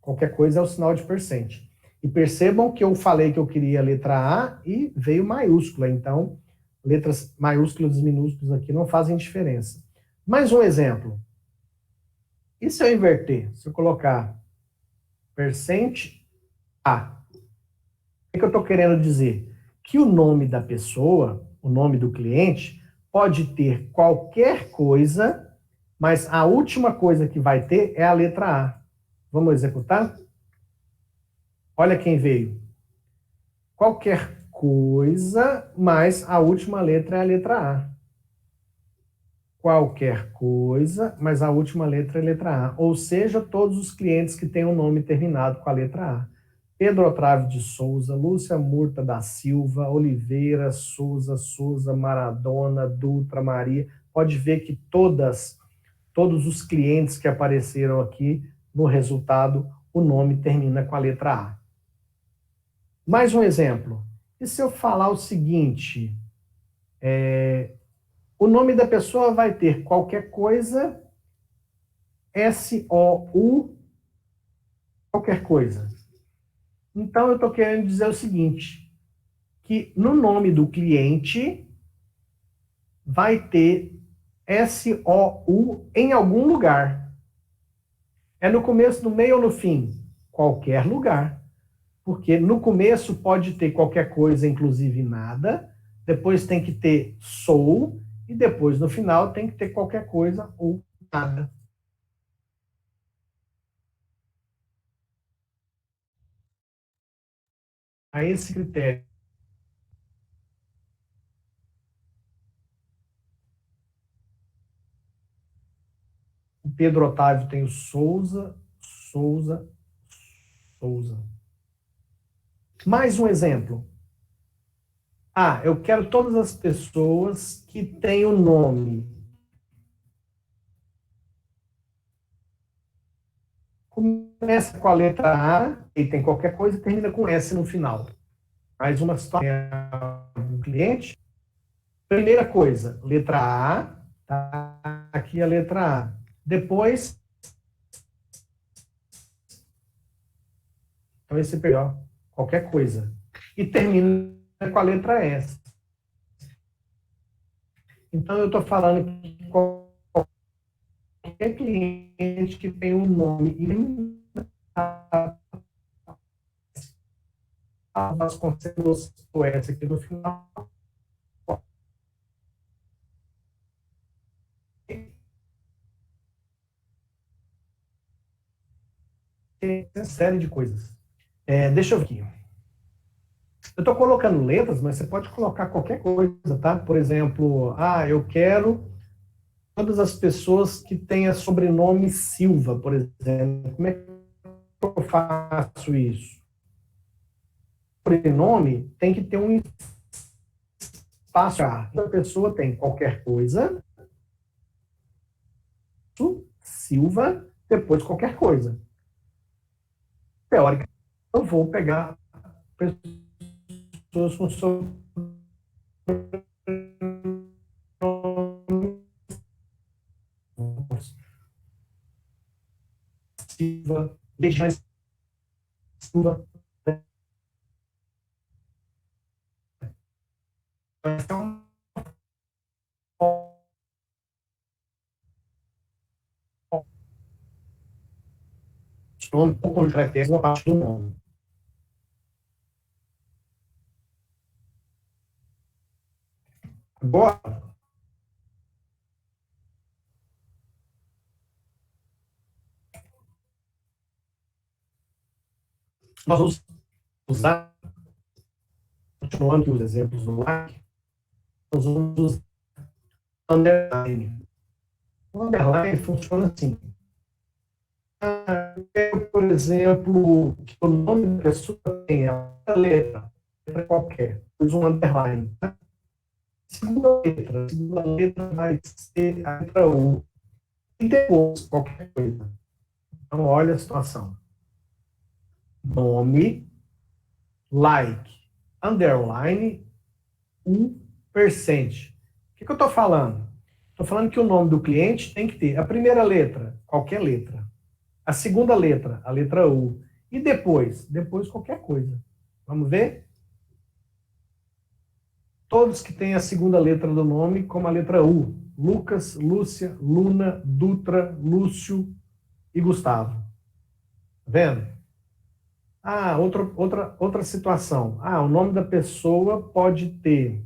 Qualquer coisa é o sinal de percent. E percebam que eu falei que eu queria a letra A e veio maiúscula. Então, letras maiúsculas e minúsculas aqui não fazem diferença. Mais um exemplo. E se eu inverter? Se eu colocar percent A. O que eu estou querendo dizer? Que o nome da pessoa, o nome do cliente, pode ter qualquer coisa, mas a última coisa que vai ter é a letra A. Vamos executar? Olha quem veio. Qualquer coisa, mas a última letra é a letra A. Qualquer coisa, mas a última letra é a letra A. Ou seja, todos os clientes que têm o nome terminado com a letra A. Pedro Otávio de Souza, Lúcia Murta da Silva, Oliveira, Souza, Maradona, Dutra, Maria. Pode ver que todos os clientes que apareceram aqui no resultado, o nome termina com a letra A. Mais um exemplo. E se eu falar o seguinte, o nome da pessoa vai ter qualquer coisa, S-O-U, qualquer coisa. Então, eu estou querendo dizer o seguinte, que no nome do cliente vai ter S-O-U em algum lugar. É no começo, no meio ou no fim? Qualquer lugar. Porque no começo pode ter qualquer coisa, inclusive nada, depois tem que ter sou, e depois no final tem que ter qualquer coisa ou nada. A esse critério. O Pedro Otávio tem o Souza. Mais um exemplo. Eu quero todas as pessoas que têm o nome. Começa com a letra A, e tem qualquer coisa, e termina com S no final. Mais uma situação do cliente. Primeira coisa, letra A, tá aqui a letra A. Depois, então esse é qualquer coisa. E termina com a letra S. Então, eu estou falando que qualquer cliente que tem um nome Vasconcelos o S aqui no final. Tem uma série de coisas. Deixa eu ver aqui. Eu estou colocando letras, mas você pode colocar qualquer coisa, tá? Por exemplo, eu quero todas as pessoas que tenham sobrenome Silva, por exemplo. Como é que eu faço isso? O sobrenome tem que ter um espaço. A pessoa tem qualquer coisa, Silva, depois qualquer coisa. Teoricamente, eu vou pegar pessoas com sobrenome Silva, Legiões Silva. Então, nome com caracteres uma parte do nome. Agora, nós vamos usar, continuando aqui os exemplos do like, nós vamos usar underline. O underline funciona assim. Eu, por exemplo, que o nome da pessoa tenha a letra qualquer, uso um underline. Tá? Segunda letra vai ser a letra U. E depois, qualquer coisa. Então, olha a situação. Nome, like, underline, U, percent. O que eu estou falando? Estou falando que o nome do cliente tem que ter a primeira letra, qualquer letra. A segunda letra, a letra U. E depois? Depois qualquer coisa. Vamos ver? Todos que têm a segunda letra do nome como a letra U. Lucas, Lúcia, Luna, Dutra, Lúcio e Gustavo. Tá vendo? Ah, outra situação. Ah, o nome da pessoa pode ter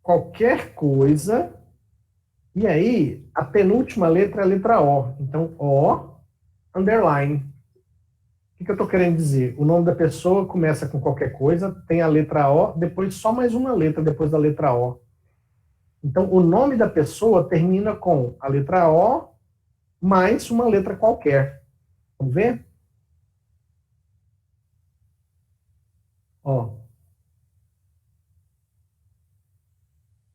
qualquer coisa, e aí a penúltima letra é a letra O. Então, O, underline. O que eu estou querendo dizer? O nome da pessoa começa com qualquer coisa, tem a letra O, depois só mais uma letra depois da letra O. Então, o nome da pessoa termina com a letra O mais uma letra qualquer. Vamos ver? Ó.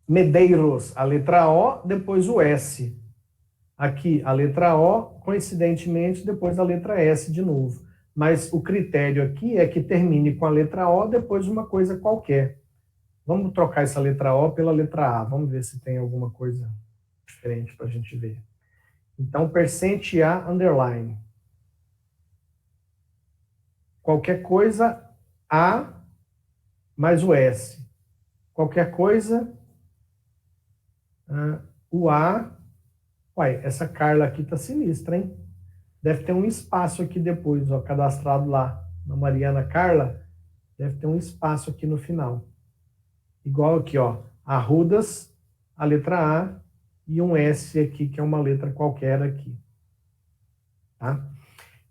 Medeiros, a letra O, depois o S. Aqui, a letra O, coincidentemente, depois a letra S de novo. Mas o critério aqui é que termine com a letra O, depois uma coisa qualquer. Vamos trocar essa letra O pela letra A. Vamos ver se tem alguma coisa diferente para a gente ver. Então, percent A, underline. Qualquer coisa, A mais o S. Qualquer coisa, o A. Uai, essa Carla aqui tá sinistra, hein? Deve ter um espaço aqui depois, ó, cadastrado lá na Mariana Carla. Deve ter um espaço aqui no final. Igual aqui, ó. Arrudas, a letra A, e um S aqui, que é uma letra qualquer aqui. Tá?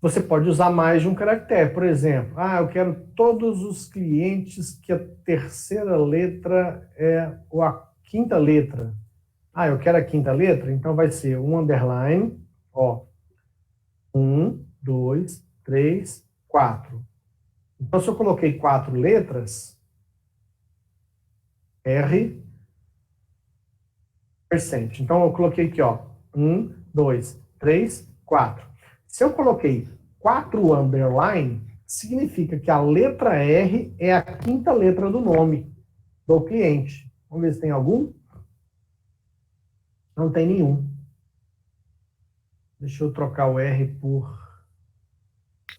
Você pode usar mais de um caractere. Por exemplo, eu quero todos os clientes que a terceira letra é ou a quinta letra. Eu quero a quinta letra, então vai ser um underline, ó. 1, 2, 3, 4. Então, se eu coloquei 4 letras, R, percent. Então, eu coloquei aqui, ó. 1, 2, 3, 4. Se eu coloquei 4 underline, significa que a letra R é a quinta letra do nome do cliente. Vamos ver se tem algum. Não tem nenhum. Deixa eu trocar o R por...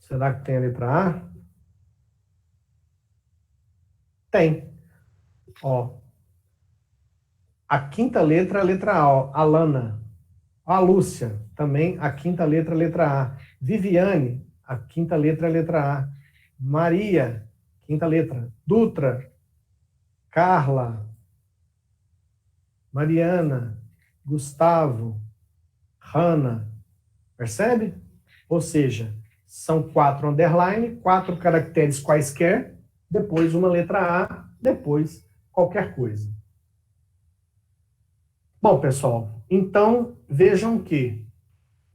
Será que tem a letra A? Tem. Ó. A quinta letra é a letra A. Ó. Alana. A Lúcia. Também a quinta letra é a letra A. Viviane. A quinta letra é a letra A. Maria. Quinta letra. Dutra. Carla. Mariana. Gustavo. Hanna. Percebe? Ou seja, são 4 underline, 4 caracteres quaisquer, depois uma letra A, depois qualquer coisa. Bom, pessoal, então vejam que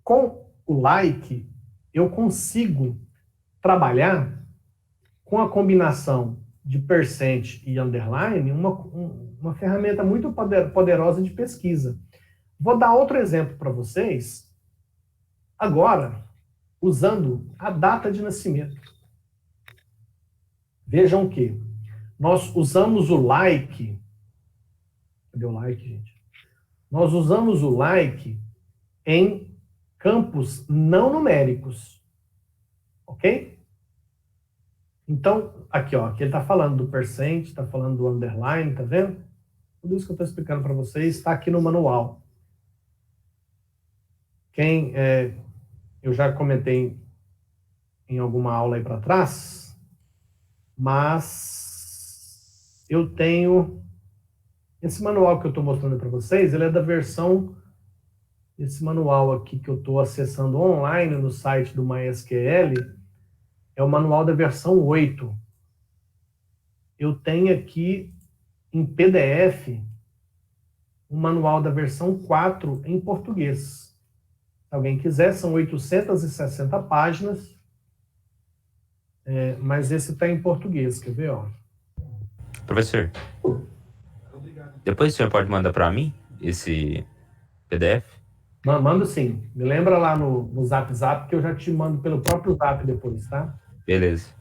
com o like eu consigo trabalhar com a combinação de percent e underline uma ferramenta muito poderosa de pesquisa. Vou dar outro exemplo para vocês, agora, usando a data de nascimento. Vejam que nós usamos o like. Cadê o like, gente? Nós usamos o like em campos não numéricos. Ok? Então, aqui, ó, aqui ele está falando do percent, está falando do underline, tá vendo? Tudo isso que eu estou explicando para vocês está aqui no manual. Eu já comentei em alguma aula aí para trás, mas eu tenho esse manual que eu estou mostrando para vocês, ele é da versão, esse manual aqui que eu estou acessando online no site do MySQL, é o manual da versão 8. Eu tenho aqui em PDF um manual da versão 4 em português. Se alguém quiser, são 860 páginas, mas esse está em português, quer ver? Ó. Professor, depois o senhor pode mandar para mim esse PDF? Mando sim. Me lembra lá no Zap, que eu já te mando pelo próprio Zap depois, tá? Beleza.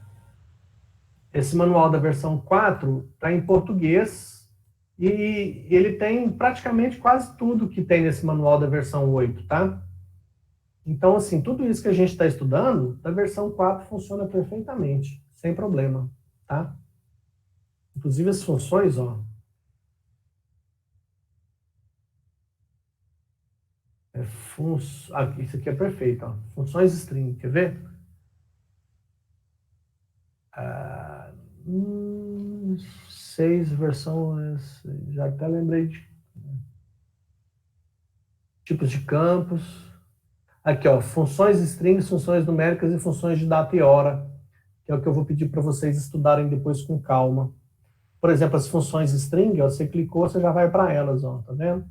Esse manual da versão 4 está em português e ele tem praticamente quase tudo que tem nesse manual da versão 8, tá? Então, assim, tudo isso que a gente está estudando, da versão 4 funciona perfeitamente, sem problema, tá? Inclusive as funções, ó. Isso aqui é perfeito, ó. Funções string, quer ver? 6 versões, já até lembrei de tipos de campos. Aqui, ó, funções strings, funções numéricas e funções de data e hora, que é o que eu vou pedir para vocês estudarem depois com calma. Por exemplo, as funções string, ó, você clicou, você já vai para elas, ó, tá vendo?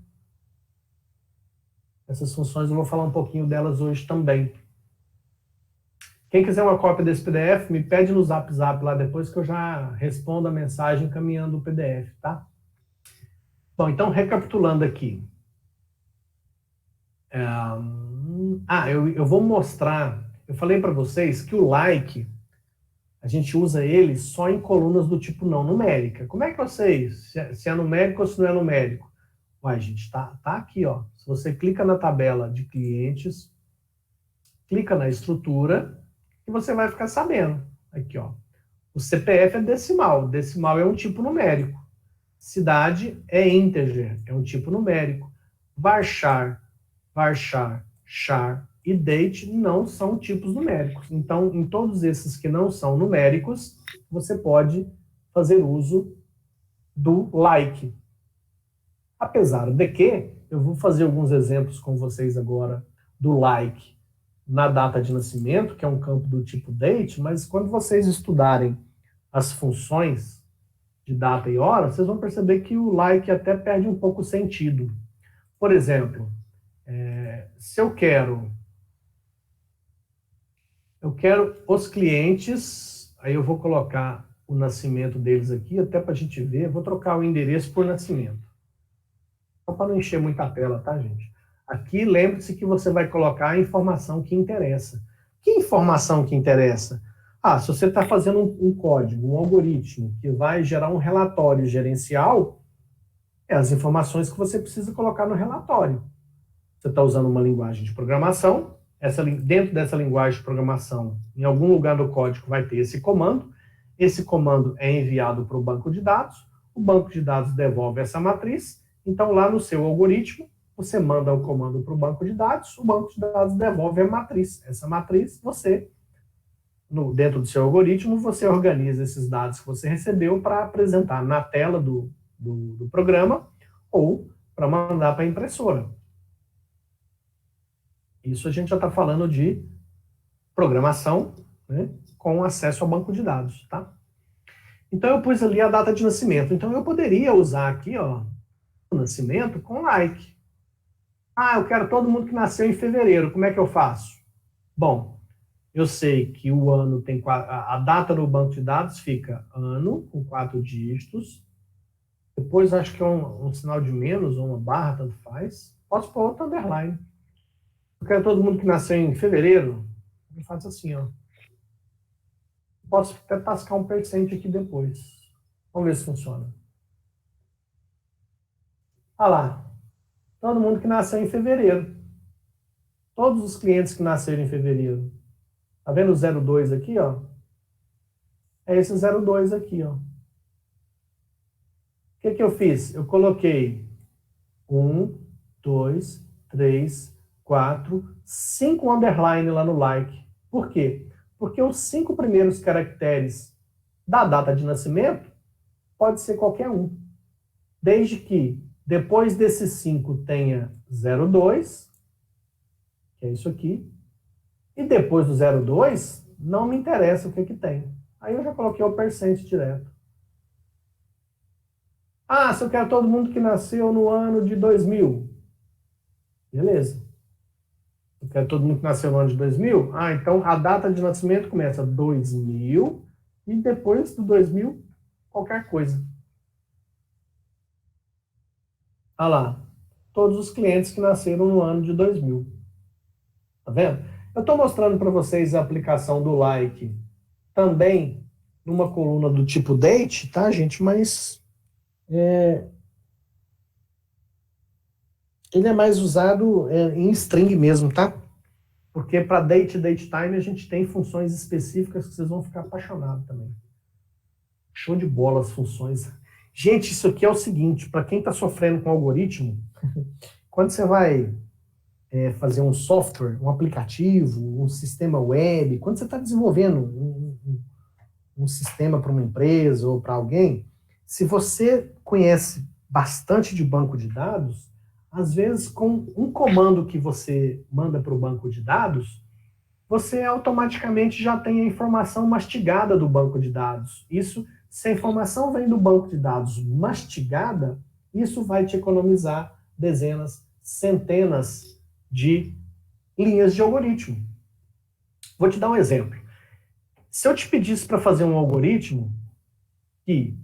Essas funções eu vou falar um pouquinho delas hoje também. Quem quiser uma cópia desse PDF, me pede no Zap lá depois que eu já respondo a mensagem encaminhando o PDF, tá? Bom, então, recapitulando aqui. Eu vou mostrar, eu falei para vocês que o like, a gente usa ele só em colunas do tipo não numérica. Como é que eu sei se é numérico ou se não é numérico? Ué, gente, tá aqui, ó. Se você clica na tabela de clientes, clica na estrutura, e você vai ficar sabendo. Aqui, ó. O CPF é decimal. Decimal é um tipo numérico. Cidade é integer, é um tipo numérico. Varchar, char e date não são tipos numéricos. Então, em todos esses que não são numéricos, você pode fazer uso do like. Apesar de que, eu vou fazer alguns exemplos com vocês agora do like na data de nascimento, que é um campo do tipo date, mas quando vocês estudarem as funções de data e hora, vocês vão perceber que o like até perde um pouco o sentido. Por exemplo, se eu quero os clientes, aí eu vou colocar o nascimento deles aqui, até para a gente ver, vou trocar o endereço por nascimento. Só para não encher muita tela, tá, gente? Aqui, lembre-se que você vai colocar a informação que interessa. Que informação que interessa? Se você está fazendo um código, um algoritmo, que vai gerar um relatório gerencial, é as informações que você precisa colocar no relatório. Você está usando uma linguagem de programação, dentro dessa linguagem de programação, em algum lugar do código vai ter esse comando é enviado para o banco de dados, o banco de dados devolve essa matriz, então lá no seu algoritmo, você manda o comando para o banco de dados, o banco de dados devolve a matriz. Essa matriz, dentro do seu algoritmo, você organiza esses dados que você recebeu para apresentar na tela do programa ou para mandar para a impressora. Isso a gente já está falando de programação, né, com acesso ao banco de dados, tá? Então eu pus ali a data de nascimento. Então eu poderia usar aqui, ó, o nascimento com like. Eu quero todo mundo que nasceu em fevereiro. Como é que eu faço? Bom, eu sei que o ano tem a data no banco de dados fica ano com 4 dígitos. Depois acho que é um sinal de menos ou uma barra, tanto faz. Posso pôr outro underline. Eu quero todo mundo que nasceu em fevereiro. Eu faço assim, ó. Posso até tascar um percent aqui depois. Vamos ver se funciona. Olha lá. Todo mundo que nasceu em fevereiro. Todos os clientes que nasceram em fevereiro. Tá vendo o 02 aqui, ó? É esse 02 aqui, ó. O que eu fiz? Eu coloquei 1, 2, 3, 4, 5 underline lá no like. Por quê? Porque os 5 primeiros caracteres da data de nascimento pode ser qualquer um. Desde que depois desses 5 tenha 02, que é isso aqui, e depois do 02, não me interessa o que tem. Aí eu já coloquei o percent direto. Se eu quero todo mundo que nasceu no ano de 2000. Beleza. Eu quero todo mundo que nasceu no ano de 2000. Então a data de nascimento começa 2000 e depois do 2000, qualquer coisa. Olha lá. Todos os clientes que nasceram no ano de 2000. Tá vendo? Eu estou mostrando para vocês a aplicação do like também numa coluna do tipo date, tá, gente? Mas ele é mais usado em string mesmo, tá? Porque para date time a gente tem funções específicas que vocês vão ficar apaixonados também. Show de bola as funções. Gente, isso aqui é o seguinte, para quem está sofrendo com algoritmo, quando você vai fazer um software, um aplicativo, um sistema web, quando você está desenvolvendo um sistema para uma empresa ou para alguém, se você conhece bastante de banco de dados, às vezes com um comando que você manda para o banco de dados, você automaticamente já tem a informação mastigada do banco de dados. Isso, se a informação vem do banco de dados mastigada, isso vai te economizar dezenas, centenas de linhas de algoritmo. Vou te dar um exemplo. Se eu te pedisse para fazer um algoritmo que...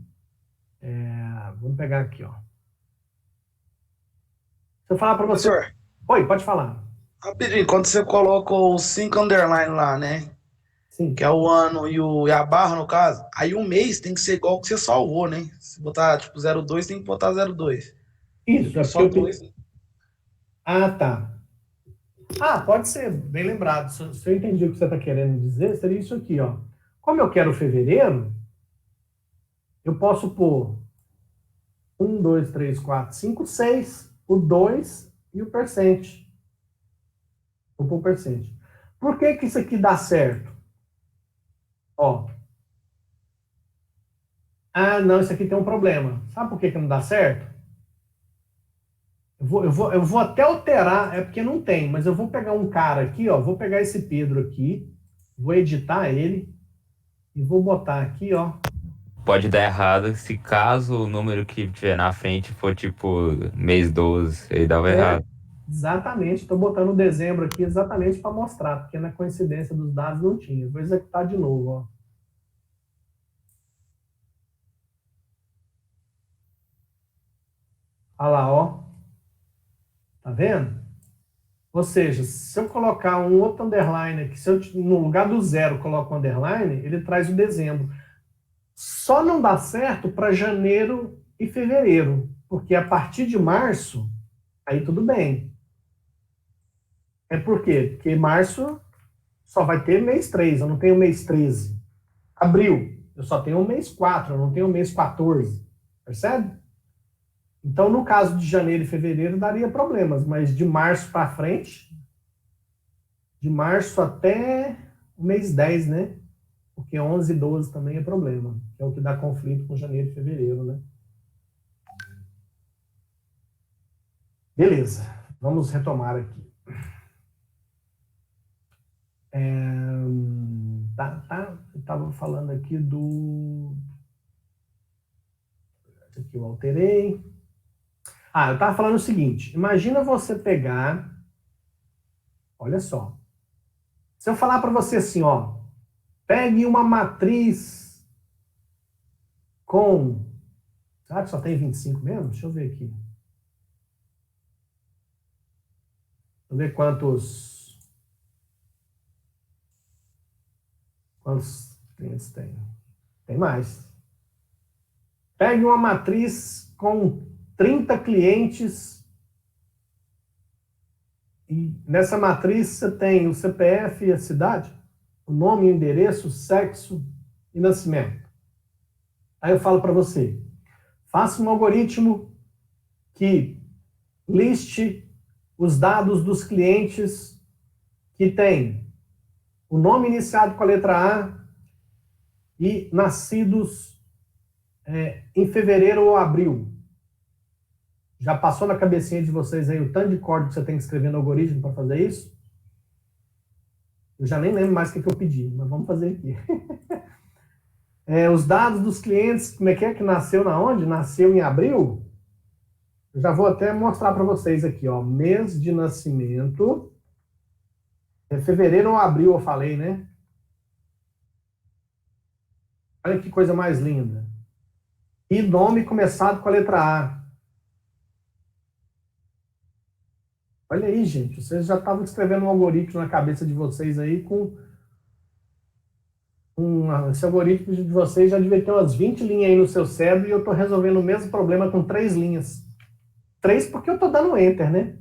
vamos pegar aqui, ó. Se eu falar para você... Professor, Oi, pode falar. rapidinho, quando você coloca o 5 underline lá, né? Sim. Que é o ano e a barra, no caso, aí o mês tem que ser igual que você salvou, né? Se botar, tipo, 02, tem que botar 02. Isso, é Só porque eu... dois. Ah, tá. Ah, pode ser, bem lembrado. Se eu entendi o que você está querendo dizer, seria isso aqui, ó. Como eu quero fevereiro, eu posso pôr 1, 2, 3, 4, 5, 6, o 2 e o percent. Vou pôr percent. Por que que isso aqui dá certo? Ó. Ah, não, isso aqui tem um problema. Sabe por que que não dá certo? Eu vou até alterar, é porque não tem, mas eu vou pegar um cara aqui, ó, vou pegar esse Pedro aqui, vou editar ele e vou botar aqui, ó. Pode dar errado se caso o número que tiver na frente for tipo mês 12, aí dava errado. Exatamente, estou botando dezembro aqui exatamente para mostrar, porque na coincidência dos dados não tinha. Vou executar de novo, ó. Olha lá, ó. Tá vendo? Ou seja, se eu colocar um outro underline aqui, se eu no lugar do zero coloco um underline, ele traz o dezembro. Só não dá certo para janeiro e fevereiro, porque a partir de março, aí tudo bem. É por quê? Porque março só vai ter mês 3, eu não tenho mês 13. Abril, eu só tenho o mês 4, eu não tenho o mês 14. Percebe? Então, no caso de janeiro e fevereiro, daria problemas, mas de março para frente, de março até o mês 10, né? Porque 11 e 12 também é problema, que é o que dá conflito com janeiro e fevereiro, né? Beleza, vamos retomar aqui. Eu estava falando aqui do... Esse aqui eu alterei. Eu estava falando o seguinte, imagina você pegar... Olha só. Se eu falar para você assim, ó, pegue uma matriz com... Será que só tem 25 mesmo? Deixa eu ver aqui. Deixa eu ver quantos clientes tem. Tem mais. Pegue uma matriz com 30 clientes e nessa matriz você tem o CPF e a cidade, o nome, o endereço, o sexo e nascimento. Aí eu falo para você, faça um algoritmo que liste os dados dos clientes que tem o nome iniciado com a letra A e nascidos em fevereiro ou abril. Já passou na cabecinha de vocês aí o tanto de código que você tem que escrever no algoritmo para fazer isso? Eu já nem lembro mais o que eu pedi, mas vamos fazer aqui. Os dados dos clientes, como é que nasceu na onde? Nasceu em abril? Eu já vou até mostrar para vocês aqui, ó. Mês de nascimento. Fevereiro ou abril, eu falei, né? Olha que coisa mais linda. E nome começado com a letra A. Olha aí, gente. Vocês já estavam escrevendo um algoritmo na cabeça de vocês aí com Esse algoritmo de vocês já devia ter umas 20 linhas aí no seu cérebro e eu estou resolvendo o mesmo problema com 3 linhas. 3 porque eu estou dando Enter, né?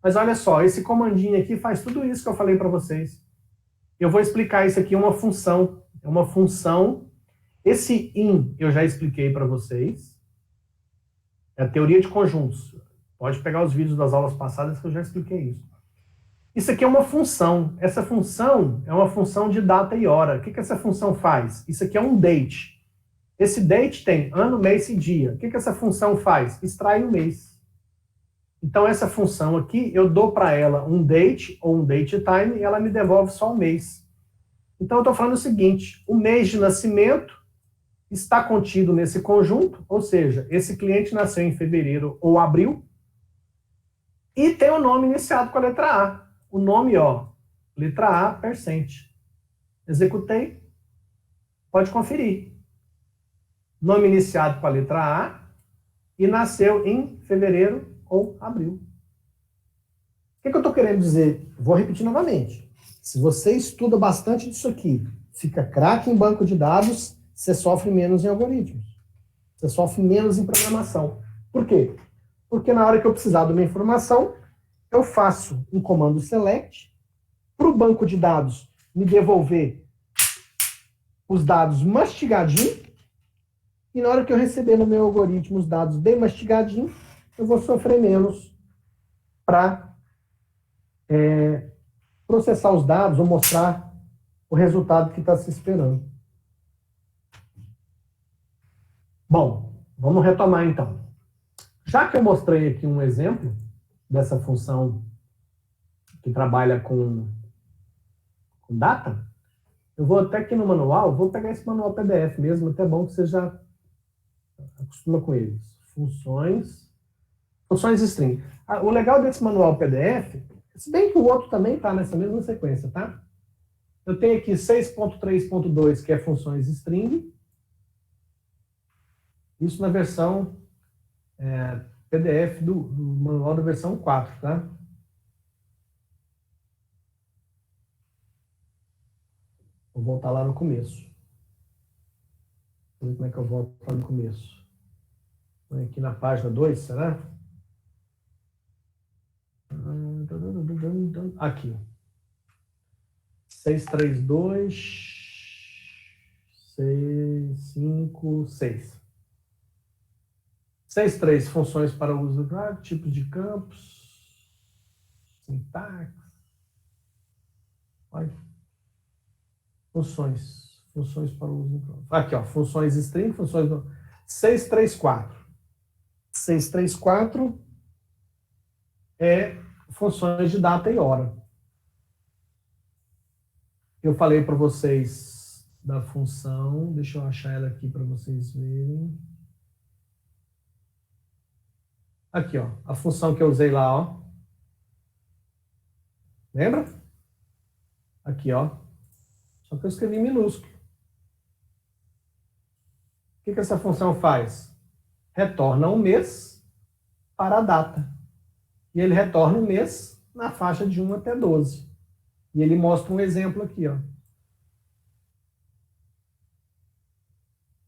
Mas olha só, esse comandinho aqui faz tudo isso que eu falei para vocês. Eu vou explicar isso aqui, uma função. É uma função. Esse in eu já expliquei para vocês. É a teoria de conjuntos. Pode pegar os vídeos das aulas passadas que eu já expliquei isso. Isso aqui é uma função. Essa função é uma função de data e hora. O que essa função faz? Isso aqui é um date. Esse date tem ano, mês e dia. O que essa função faz? Extrai o mês. Então, essa função aqui, eu dou para ela um date ou um date time e ela me devolve só o mês. Então, eu estou falando o seguinte, o mês de nascimento está contido nesse conjunto, ou seja, esse cliente nasceu em fevereiro ou abril e tem o nome iniciado com a letra A. O nome, ó, letra A, percent. Executei. Pode conferir. Nome iniciado com a letra A e nasceu em fevereiro ou abril. O que eu estou querendo dizer? Vou repetir novamente. Se você estuda bastante disso aqui, fica craque em banco de dados, você sofre menos em algoritmos. Você sofre menos em programação. Por quê? Porque na hora que eu precisar de uma informação, eu faço um comando select para o banco de dados me devolver os dados mastigadinhos e na hora que eu receber no meu algoritmo os dados bem mastigadinhos, eu vou sofrer menos para processar os dados ou mostrar o resultado que está se esperando. Bom, vamos retomar então. Já que eu mostrei aqui um exemplo dessa função que trabalha com data, eu vou até aqui no manual, vou pegar esse manual PDF mesmo, até bom que você já acostuma com eles. Funções string. O legal desse manual PDF, se bem que o outro também está nessa mesma sequência, tá? Eu tenho aqui 6.3.2, que é funções string. Isso na versão PDF do manual da versão 4, tá? Vou voltar lá no começo. Vamos ver como é que eu volto lá no começo. Vou aqui na página 2, será? Aqui. 632, 656. 6.3, funções para o uso do tipos de campos, sintaxe. Olha. Funções para o uso do... Aqui, ó, funções string, funções do... 634. 634 é funções de data e hora. Eu falei para vocês da função, deixa eu achar ela aqui para vocês verem. Aqui, ó, a função que eu usei lá, ó. Lembra? Aqui, ó. Só que eu escrevi em minúsculo. O que essa função faz? Retorna um mês para a data. E ele retorna um mês na faixa de 1 até 12. E ele mostra um exemplo aqui, ó.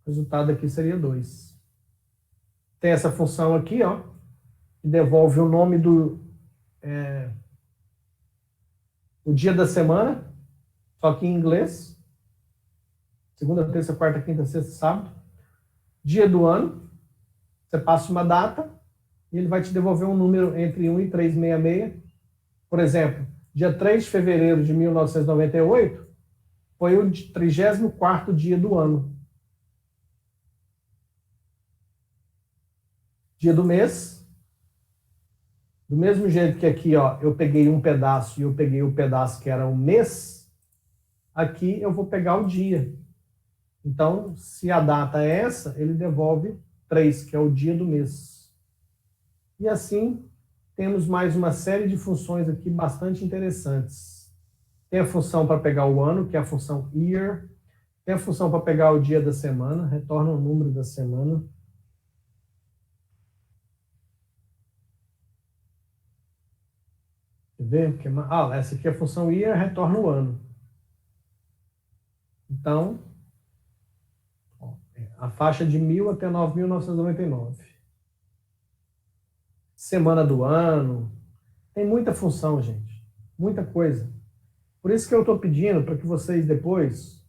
O resultado aqui seria 2. Tem essa função aqui, ó, que devolve o nome do... o dia da semana, só que em inglês. Segunda, terça, quarta, quinta, sexta, sábado. Dia do ano. Você passa uma data e ele vai te devolver um número entre 1 e 366. Por exemplo, dia 3 de fevereiro de 1998 foi o 34º dia do ano. Dia do mês. Do mesmo jeito que aqui, ó, eu peguei um pedaço e eu peguei o pedaço que era o mês, aqui eu vou pegar o dia. Então, se a data é essa, ele devolve 3, que é o dia do mês. E assim, temos mais uma série de funções aqui bastante interessantes. Tem a função para pegar o ano, que é a função year. Tem a função para pegar o dia da semana, retorna o número da semana. Quer ver? Essa aqui é a função year, retorna o ano. Então, ó, a faixa de 1.000 até 9.999. Semana do ano. Tem muita função, gente. Muita coisa. Por isso que eu estou pedindo para que vocês depois...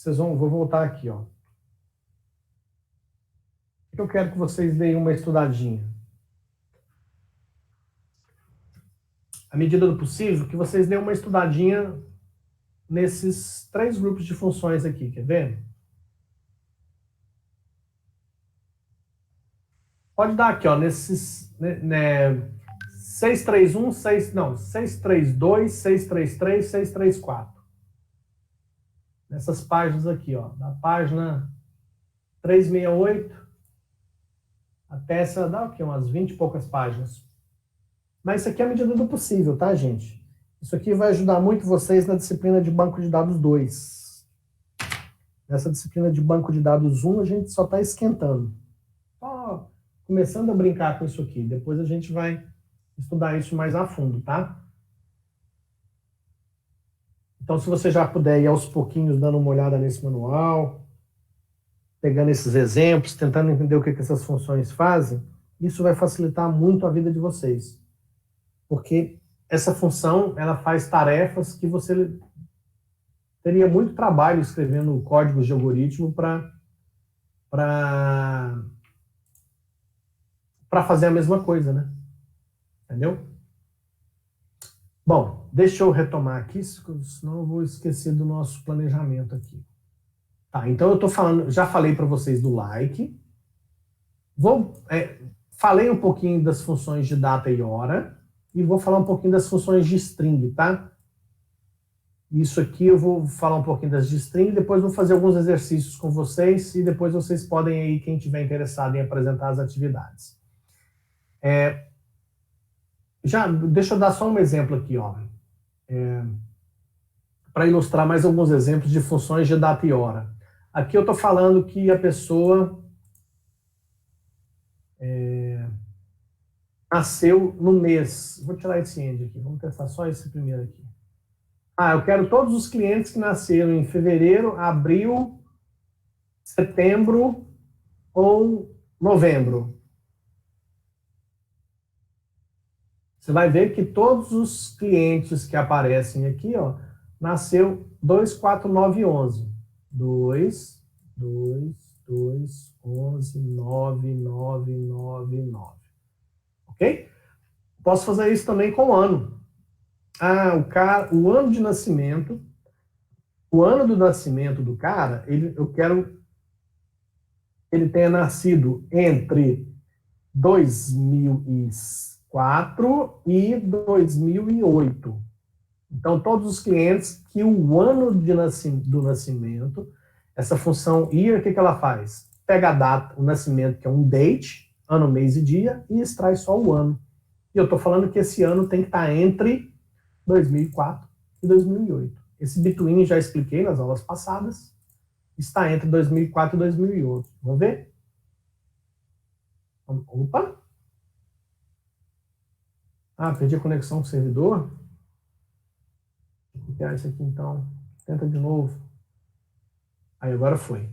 vou voltar aqui, ó. Eu quero que vocês deem uma estudadinha. À medida do possível, que vocês deem uma estudadinha nesses 3 grupos de funções aqui, quer ver? Pode dar aqui, ó, nesses 631, 632, 633, 634. Nessas páginas aqui, ó, da página 368 até essa, dá aqui umas 20 e poucas páginas. Mas isso aqui é a medida do possível, tá, gente? Isso aqui vai ajudar muito vocês na disciplina de banco de dados 2. Nessa disciplina de banco de dados 1, a gente só está esquentando. Só começando a brincar com isso aqui. Depois a gente vai estudar isso mais a fundo, tá? Então, se você já puder ir aos pouquinhos dando uma olhada nesse manual, pegando esses exemplos, tentando entender o que essas funções fazem, isso vai facilitar muito a vida de vocês. Porque essa função, ela faz tarefas que você teria muito trabalho escrevendo códigos de algoritmo para fazer a mesma coisa, né? Entendeu? Bom, deixa eu retomar aqui, senão eu vou esquecer do nosso planejamento aqui. Tá, então eu tô falando, já falei para vocês do like. Falei um pouquinho das funções de data e hora e vou falar um pouquinho das funções de string, tá? Isso aqui eu vou falar um pouquinho das de string, depois vou fazer alguns exercícios com vocês e depois vocês podem aí, quem tiver interessado em apresentar as atividades. Deixa eu dar só um exemplo aqui, ó. Para ilustrar mais alguns exemplos de funções de data e hora. Aqui eu estou falando que a pessoa nasceu no mês. Vou tirar esse end aqui, vamos testar só esse primeiro aqui. Eu quero todos os clientes que nasceram em fevereiro, abril, setembro ou novembro. Você vai ver que todos os clientes que aparecem aqui, ó, nasceu 24911. 2, 11, 9, 9, 9, 9. Ok? Posso fazer isso também com o ano. O ano de nascimento, o ano do nascimento do cara, eu quero que ele tenha nascido entre 2004 e 2008. Então, todos os clientes que o ano do nascimento, essa função year, o que ela faz? Pega a data, o nascimento, que é um date, ano, mês e dia, e extrai só o ano. E eu estou falando que esse ano tem que estar entre 2004 e 2008. Esse between já expliquei nas aulas passadas, está entre 2004 e 2008. Vamos ver? Opa! Perdi a conexão com o servidor. Vou copiar isso aqui, então. Tenta de novo. Aí, agora foi.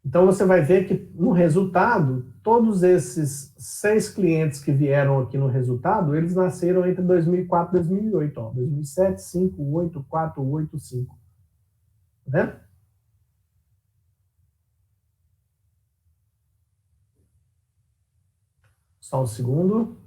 Então, você vai ver que, no resultado, todos esses 6 clientes que vieram aqui no resultado, eles nasceram entre 2004 e 2008. Ó, 2007, 5, 8, 4, 8, 5. Tá vendo? Só um segundo.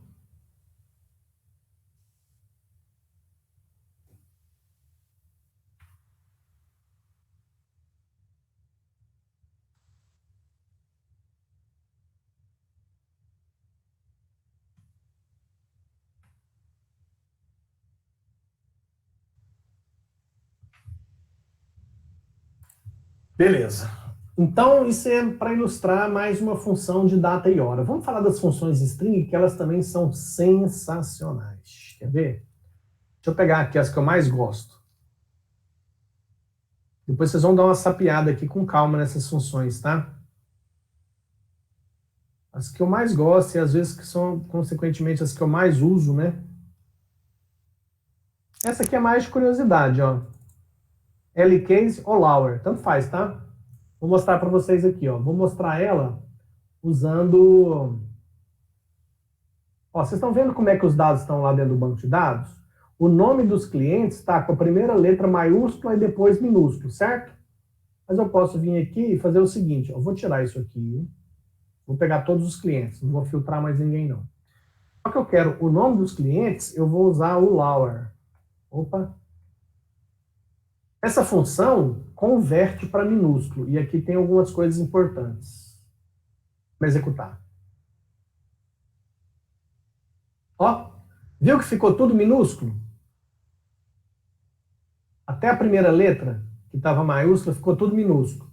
Beleza. Então, isso é para ilustrar mais uma função de data e hora. Vamos falar das funções string, que elas também são sensacionais. Quer ver? Deixa eu pegar aqui as que eu mais gosto. Depois vocês vão dar uma sapeada aqui com calma nessas funções, tá? As que eu mais gosto e às vezes que são, consequentemente, as que eu mais uso, né? Essa aqui é mais de curiosidade, ó. L-case ou lower, tanto faz, tá? Vou mostrar para vocês aqui, ó. Vou mostrar ela usando... Ó, vocês estão vendo como é que os dados estão lá dentro do banco de dados? O nome dos clientes está com a primeira letra maiúscula e depois minúsculo, certo? Mas eu posso vir aqui e fazer o seguinte, eu vou tirar isso aqui, vou pegar todos os clientes, não vou filtrar mais ninguém não. Só que eu quero o nome dos clientes, eu vou usar o lower. Opa! Essa função converte para minúsculo, e aqui tem algumas coisas importantes para executar. Ó, viu que ficou tudo minúsculo? Até a primeira letra, que estava maiúscula, ficou tudo minúsculo.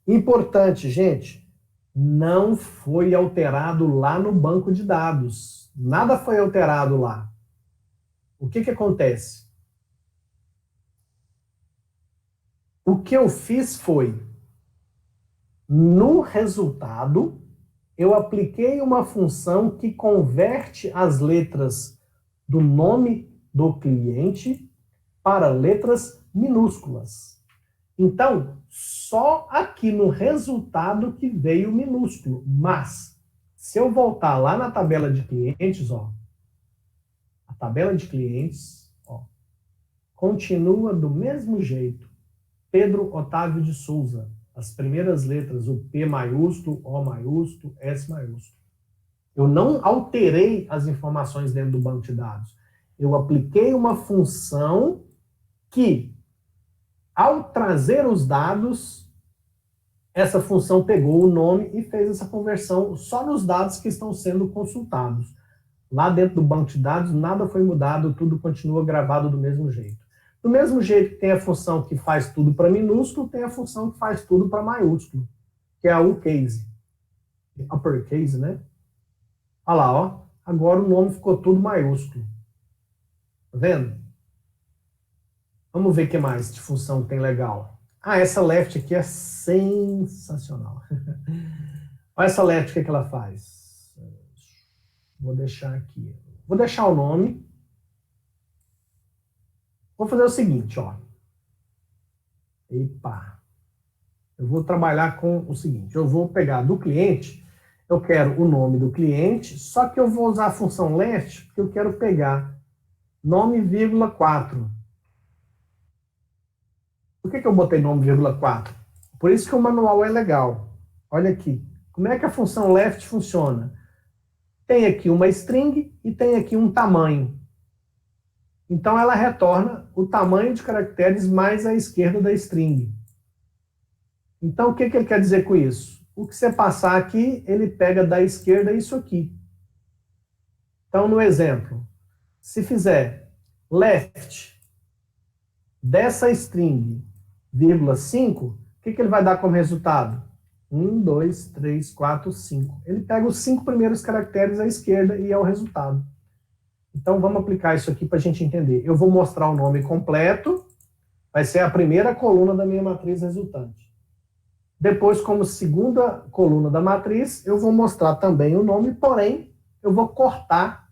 Importante, gente, não foi alterado lá no banco de dados. Nada foi alterado lá. O que acontece? O que eu fiz foi, no resultado, eu apliquei uma função que converte as letras do nome do cliente para letras minúsculas. Então, só aqui no resultado que veio minúsculo. Mas, se eu voltar lá na tabela de clientes, ó, a tabela de clientes, ó, continua do mesmo jeito. Pedro Otávio de Souza. As primeiras letras, o P maiúsculo, O maiúsculo, S maiúsculo. Eu não alterei as informações dentro do banco de dados. Eu apliquei uma função que, ao trazer os dados, essa função pegou o nome e fez essa conversão só nos dados que estão sendo consultados. Lá dentro do banco de dados, nada foi mudado, tudo continua gravado do mesmo jeito. Do mesmo jeito que tem a função que faz tudo para minúsculo, tem a função que faz tudo para maiúsculo, que é a uppercase. Uppercase, né? Olha lá, ó. Agora o nome ficou tudo maiúsculo. Tá vendo? Vamos ver o que mais de função tem legal. Ah, essa left aqui é sensacional. Olha essa left, o que ela faz? Vou deixar aqui. Vou deixar o nome. Vou fazer o seguinte, ó. Epa. Eu vou trabalhar com o seguinte. Eu vou pegar do cliente, eu quero o nome do cliente, só que eu vou usar a função left, porque eu quero pegar nome, vírgula, 4. Por que eu botei nome, vírgula, 4? Por isso que o manual é legal. Olha aqui. Como é que a função left funciona? Tem aqui uma string e tem aqui um tamanho. Então, ela retorna o tamanho de caracteres mais à esquerda da string. Então, o que ele quer dizer com isso? O que você passar aqui, ele pega da esquerda isso aqui. Então, no exemplo, se fizer left dessa string, vírgula 5, o que ele vai dar como resultado? 1, 2, 3, 4, 5. Ele pega os 5 primeiros caracteres à esquerda e é o resultado. Então, vamos aplicar isso aqui para a gente entender. Eu vou mostrar o nome completo, vai ser a primeira coluna da minha matriz resultante. Depois, como segunda coluna da matriz, eu vou mostrar também o nome, porém, eu vou cortar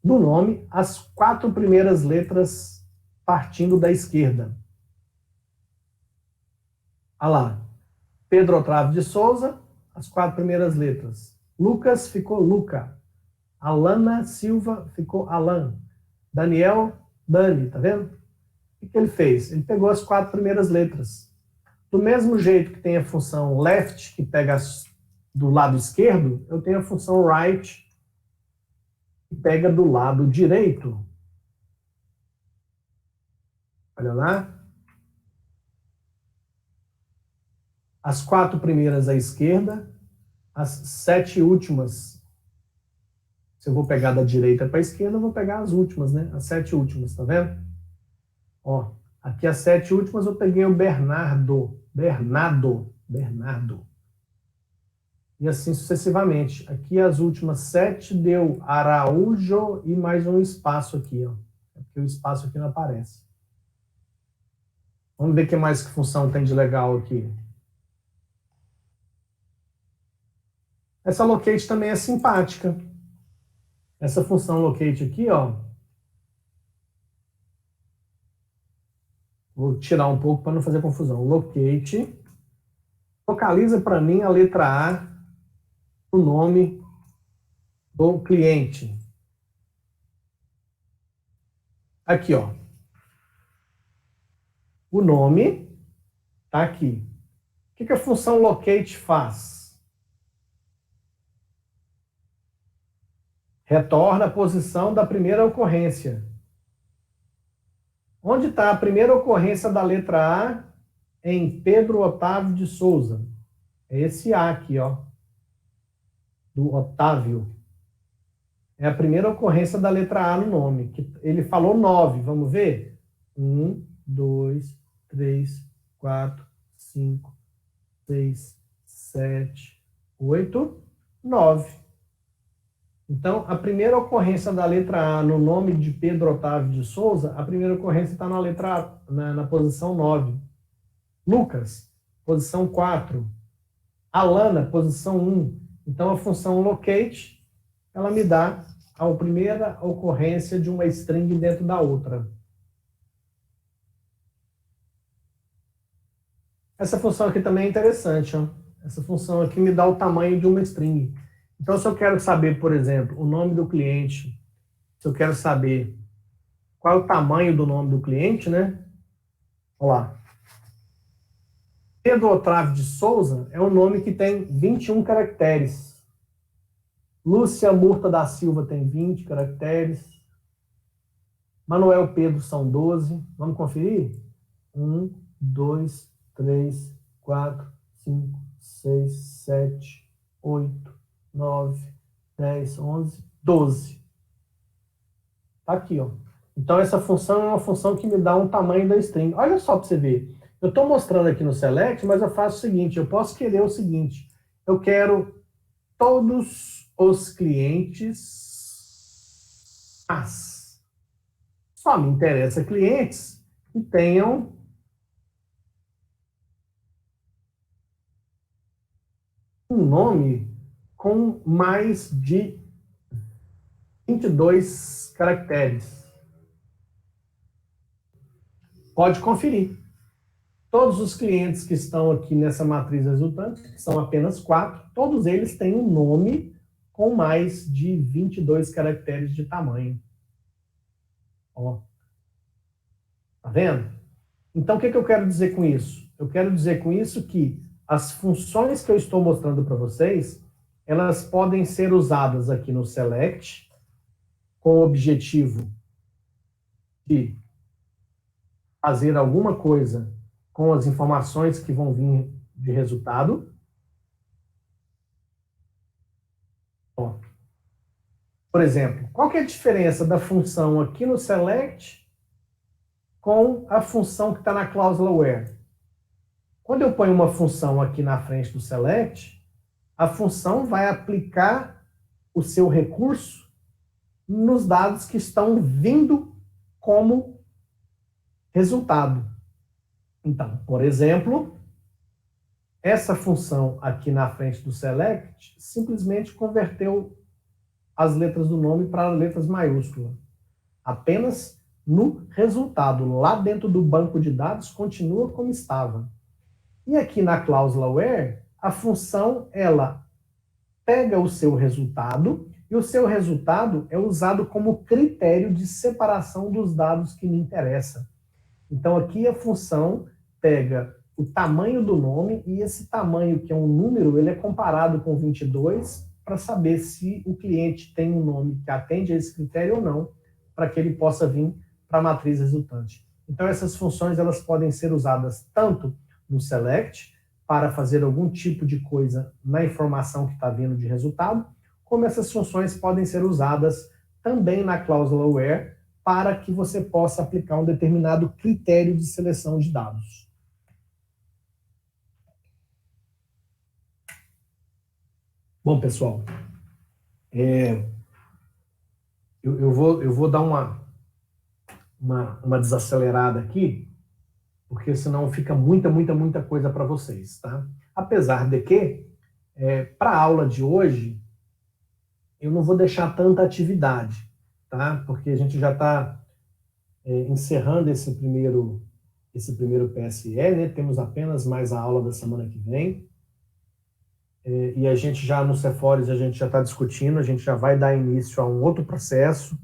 do nome as 4 primeiras letras partindo da esquerda. Olha lá. Pedro Otávio de Souza, as 4 primeiras letras. Lucas ficou Luca. Alana Silva ficou Alan. Daniel, Dani, tá vendo? O que ele fez? Ele pegou as 4 primeiras letras. Do mesmo jeito que tem a função left, que pega do lado esquerdo, eu tenho a função right, que pega do lado direito. Olha lá. As 4 primeiras à esquerda, as 7 últimas. Se eu vou pegar da direita para a esquerda, eu vou pegar as últimas, né? As 7 últimas, tá vendo? Ó, aqui as 7 últimas eu peguei o Bernardo. E assim sucessivamente. Aqui as últimas 7 deu Araújo e mais um espaço aqui, ó. Porque o espaço aqui não aparece. Vamos ver o que mais que função tem de legal aqui. Essa locate também é simpática. Essa função locate aqui, ó. Vou tirar um pouco para não fazer confusão. Locate. Localiza para mim a letra A no nome do cliente. Aqui, ó. O nome está aqui. O que a função locate faz? Retorna a posição da primeira ocorrência. Onde está a primeira ocorrência da letra A em Pedro Otávio de Souza? É esse A aqui, ó. Do Otávio. É a primeira ocorrência da letra A no nome. Que ele falou 9, vamos ver? 1, 2, 3, 4, 5, 6, 7, 8, 9. Então, a primeira ocorrência da letra A no nome de Pedro Otávio de Souza, a primeira ocorrência está na letra A, na posição 9. Lucas, posição 4. Alana, posição 1. Então, a função locate, ela me dá a primeira ocorrência de uma string dentro da outra. Essa função aqui também é interessante, ó. Essa função aqui me dá o tamanho de uma string. Então, se eu quero saber, por exemplo, o nome do cliente, se eu quero saber qual é o tamanho do nome do cliente, né? Olha lá. Pedro Otávio de Souza é um nome que tem 21 caracteres. Lúcia Murta da Silva tem 20 caracteres. Manuel Pedro são 12. Vamos conferir? 1, 2, 3, 4, 5, 6, 7, 8, 9, 10, 11, 12. Tá aqui, ó. Então, essa função é uma função que me dá um tamanho da string. Olha só para você ver. Eu estou mostrando aqui no select, mas eu faço o seguinte, eu posso querer o seguinte, eu quero todos os clientes, mas só me interessa clientes que tenham um nome com mais de 22 caracteres. Pode conferir. Todos os clientes que estão aqui nessa matriz resultante, que são apenas 4, todos eles têm um nome com mais de 22 caracteres de tamanho. Ó. Tá vendo? Então, o que eu quero dizer com isso? Eu quero dizer com isso que as funções que eu estou mostrando para vocês, elas podem ser usadas aqui no select, com o objetivo de fazer alguma coisa com as informações que vão vir de resultado. Ó. Por exemplo, qual que é a diferença da função aqui no select com a função que está na cláusula where? Quando eu ponho uma função aqui na frente do select, a função vai aplicar o seu recurso nos dados que estão vindo como resultado. Então, por exemplo, essa função aqui na frente do select simplesmente converteu as letras do nome para letras maiúsculas. Apenas no resultado, lá dentro do banco de dados, continua como estava. E aqui na cláusula where, a função, ela pega o seu resultado, e o seu resultado é usado como critério de separação dos dados que me interessam. Então, aqui a função pega o tamanho do nome, e esse tamanho, que é um número, ele é comparado com 22 para saber se o cliente tem um nome que atende a esse critério ou não, para que ele possa vir para a matriz resultante. Então, essas funções elas podem ser usadas tanto no select, para fazer algum tipo de coisa na informação que está vindo de resultado, como essas funções podem ser usadas também na cláusula where, para que você possa aplicar um determinado critério de seleção de dados. Bom, pessoal, eu vou dar uma desacelerada aqui, porque senão fica muita coisa para vocês, tá? Apesar de que, para a aula de hoje, eu não vou deixar tanta atividade, tá? Porque a gente já está encerrando esse primeiro esse primeiro PSE, né? Temos apenas mais a aula da semana que vem. E a gente já, no Cefores, a gente já está discutindo, a gente já vai dar início a um outro processo.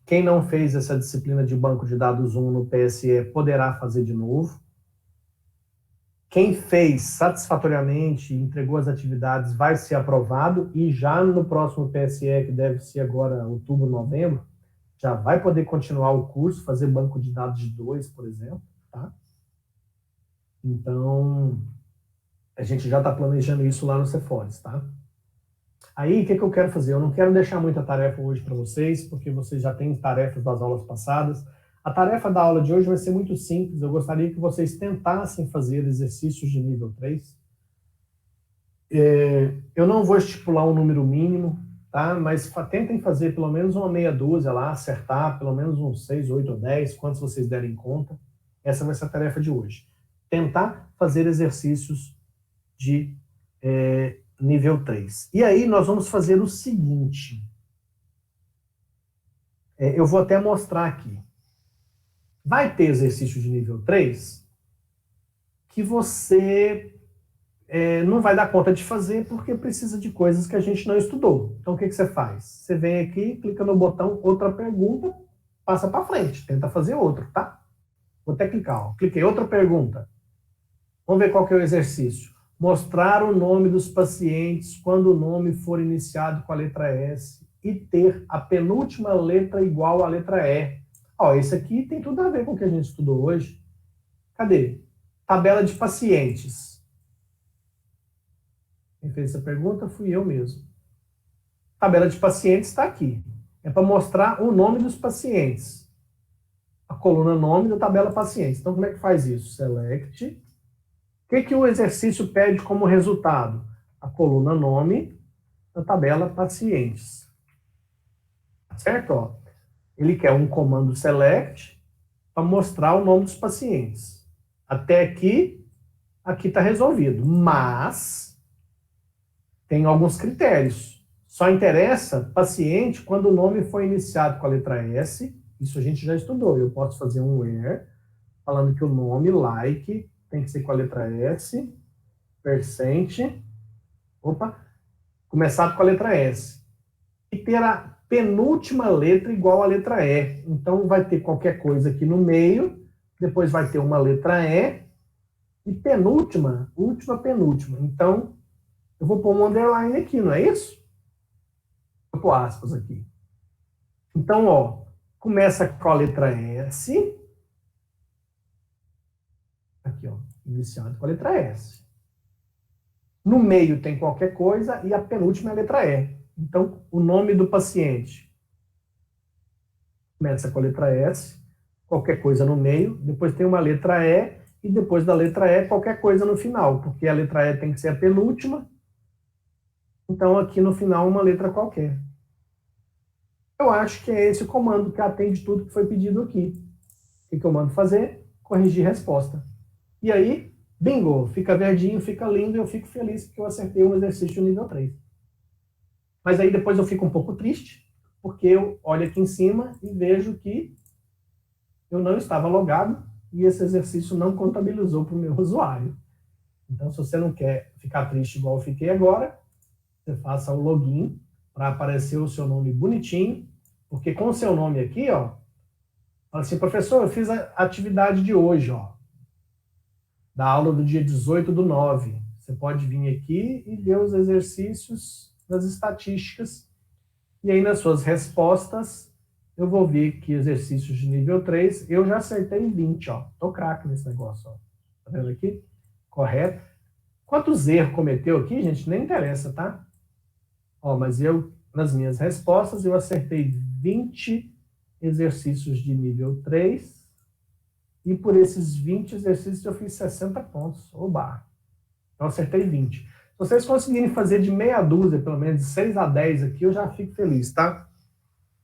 Quem não fez essa disciplina de banco de dados 1 no PSE poderá fazer de novo. Quem fez satisfatoriamente, entregou as atividades, vai ser aprovado, e já no próximo PSE, que deve ser agora outubro, novembro, já vai poder continuar o curso, fazer banco de dados de 2, por exemplo, tá? Então, a gente já está planejando isso lá no Cefores, tá? Aí, o que eu quero fazer? Eu não quero deixar muita tarefa hoje para vocês, porque vocês já têm tarefas das aulas passadas. A tarefa da aula de hoje vai ser muito simples. Eu gostaria que vocês tentassem fazer exercícios de nível 3. Eu não vou estipular um número mínimo, tá? Mas tentem fazer pelo menos uma meia dúzia lá, acertar pelo menos uns 6, 8 ou 10, quantos vocês derem conta. Essa vai ser a tarefa de hoje. Tentar fazer exercícios de nível 3. E aí nós vamos fazer o seguinte. Eu vou até mostrar aqui. Vai ter exercício de nível 3 que você não vai dar conta de fazer porque precisa de coisas que a gente não estudou. Então, o que você faz? Você vem aqui, clica no botão outra pergunta, passa para frente, tenta fazer outro, tá? Vou até clicar, ó. Cliquei, outra pergunta. Vamos ver qual que é o exercício. Mostrar o nome dos pacientes quando o nome for iniciado com a letra S e ter a penúltima letra igual à letra E. Ó, esse aqui tem tudo a ver com o que a gente estudou hoje. Cadê? Tabela de pacientes. Quem fez essa pergunta fui eu mesmo. Tabela de pacientes está aqui. É para mostrar o nome dos pacientes. A coluna nome da tabela pacientes. Então, como é que faz isso? Select. O que o exercício pede como resultado? A coluna nome da tabela pacientes. Certo? Ó. Ele quer um comando select para mostrar o nome dos pacientes. Até aqui está resolvido. Mas tem alguns critérios. Só interessa paciente quando o nome foi iniciado com a letra S. Isso a gente já estudou. Eu posso fazer um where falando que o nome, like, tem que ser com a letra S, percent, começado com a letra S. E ter a penúltima letra igual à letra E. Então, vai ter qualquer coisa aqui no meio, depois vai ter uma letra E, e penúltima, última, penúltima. Então, eu vou pôr um underline aqui, não é isso? Vou pôr aspas aqui. Então, ó, começa com a letra S, aqui, ó, iniciado com a letra S. No meio tem qualquer coisa e a penúltima é a letra E. Então, o nome do paciente começa com a letra S, qualquer coisa no meio, depois tem uma letra E, e depois da letra E, qualquer coisa no final, porque a letra E tem que ser a penúltima, então aqui no final uma letra qualquer. Eu acho que é esse o comando que atende tudo que foi pedido aqui. O que eu mando fazer? Corrigir resposta. E aí, bingo, fica verdinho, fica lindo, e eu fico feliz porque eu acertei um exercício nível 3. Mas aí depois eu fico um pouco triste, porque eu olho aqui em cima e vejo que eu não estava logado e esse exercício não contabilizou para o meu usuário. Então, se você não quer ficar triste igual eu fiquei agora, você faça o login para aparecer o seu nome bonitinho, porque com o seu nome aqui, ó, fala assim, professor, eu fiz a atividade de hoje, ó, da aula do dia 18/9. Você pode vir aqui e ver os exercícios das estatísticas, e aí nas suas respostas eu vou ver que exercícios de nível 3, eu já acertei 20, ó. Tô craque nesse negócio, ó. Tá vendo aqui? Correto. Quantos erros cometeu aqui, gente? Nem interessa, tá? Ó, mas eu, nas minhas respostas, eu acertei 20 exercícios de nível 3, e por esses 20 exercícios eu fiz 60 pontos. Oba! Então, acertei 20. Se vocês conseguirem fazer de meia dúzia, pelo menos de 6 a 10 aqui, eu já fico feliz, tá?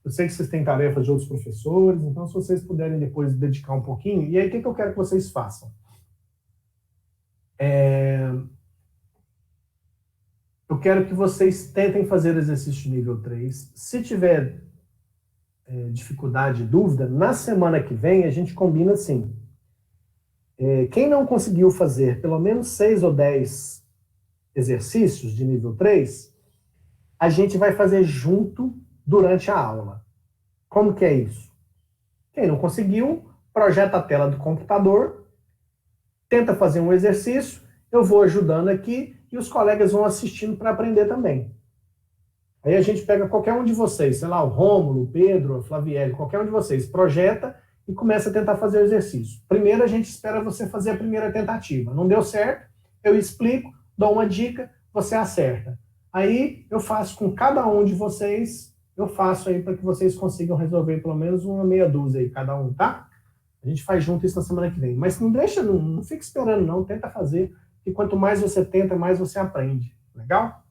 Eu sei que vocês têm tarefas de outros professores, então se vocês puderem depois dedicar um pouquinho, e aí o que eu quero que vocês façam? Eu quero que vocês tentem fazer exercício de nível 3. Se tiver dificuldade, dúvida, na semana que vem a gente combina assim. Quem não conseguiu fazer pelo menos 6 ou 10 exercícios de nível 3, a gente vai fazer junto durante a aula. Como que é isso? Quem não conseguiu, projeta a tela do computador, tenta fazer um exercício, eu vou ajudando aqui e os colegas vão assistindo para aprender também. Aí a gente pega qualquer um de vocês, sei lá, o Rômulo, o Pedro, a Flavielle, qualquer um de vocês, projeta e começa a tentar fazer o exercício. Primeiro a gente espera você fazer a primeira tentativa. Não deu certo, eu explico, dou uma dica, você acerta. Aí eu faço com cada um de vocês, eu faço aí para que vocês consigam resolver pelo menos uma meia dúzia aí, cada um, tá? A gente faz junto isso na semana que vem. Mas não deixa, não fica esperando não, tenta fazer, que quanto mais você tenta, mais você aprende. Legal?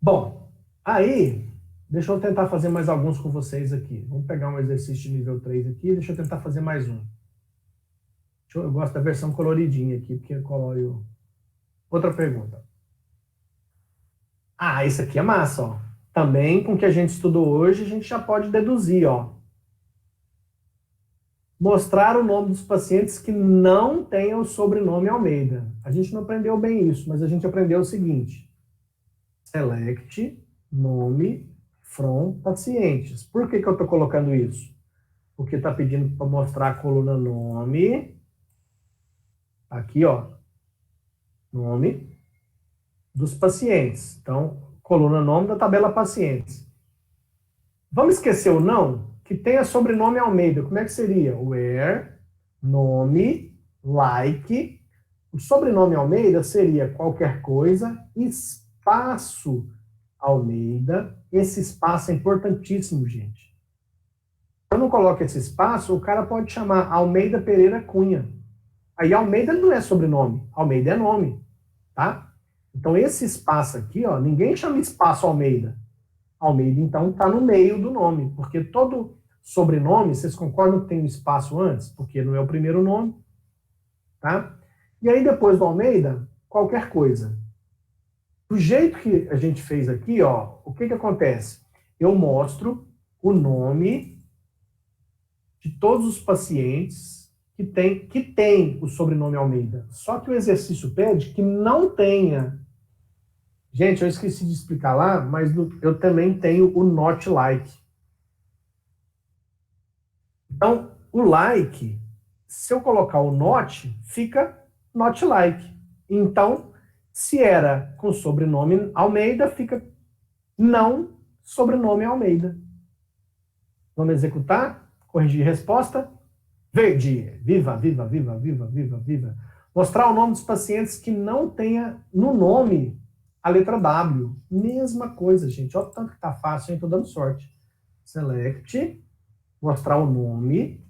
Bom, aí, deixa eu tentar fazer mais alguns com vocês aqui. Vamos pegar um exercício de nível 3 aqui, deixa eu tentar fazer mais um. Eu gosto da versão coloridinha aqui, porque colore o... Outra pergunta. Ah, isso aqui é massa, ó. Também, com o que a gente estudou hoje, a gente já pode deduzir, ó. Mostrar o nome dos pacientes que não tenham o sobrenome Almeida. A gente não aprendeu bem isso, mas a gente aprendeu o seguinte. Select nome from pacientes. Por que eu estou colocando isso? Porque está pedindo para mostrar a coluna nome. Aqui, ó. Nome dos pacientes. Então, coluna nome da tabela pacientes. Vamos esquecer o não? Que tenha sobrenome Almeida. Como é que seria? Where, nome, like. O sobrenome Almeida seria qualquer coisa, espaço Almeida. Esse espaço é importantíssimo, gente. Se eu não coloco esse espaço, o cara pode chamar Almeida Pereira Cunha. Aí Almeida não é sobrenome, Almeida é nome, tá? Então esse espaço aqui, ó, ninguém chama espaço Almeida. Almeida, então, está no meio do nome, porque todo sobrenome, vocês concordam que tem um espaço antes? Porque não é o primeiro nome, tá? E aí, depois do Almeida, qualquer coisa. Do jeito que a gente fez aqui, ó, o que acontece? Eu mostro o nome de todos os pacientes que tem o sobrenome Almeida. Só que o exercício pede que não tenha. Gente, eu esqueci de explicar lá, mas eu também tenho o not like. Então, o like, se eu colocar o not, fica not like. Então, se era com sobrenome Almeida, fica não sobrenome Almeida. Vamos executar? Corrigir resposta? Verde. Viva, viva, viva, viva, viva, viva. Mostrar o nome dos pacientes que não tenha no nome a letra W. Mesma coisa, gente. Olha o tanto que tá fácil, hein? Tô dando sorte. Select. Mostrar o nome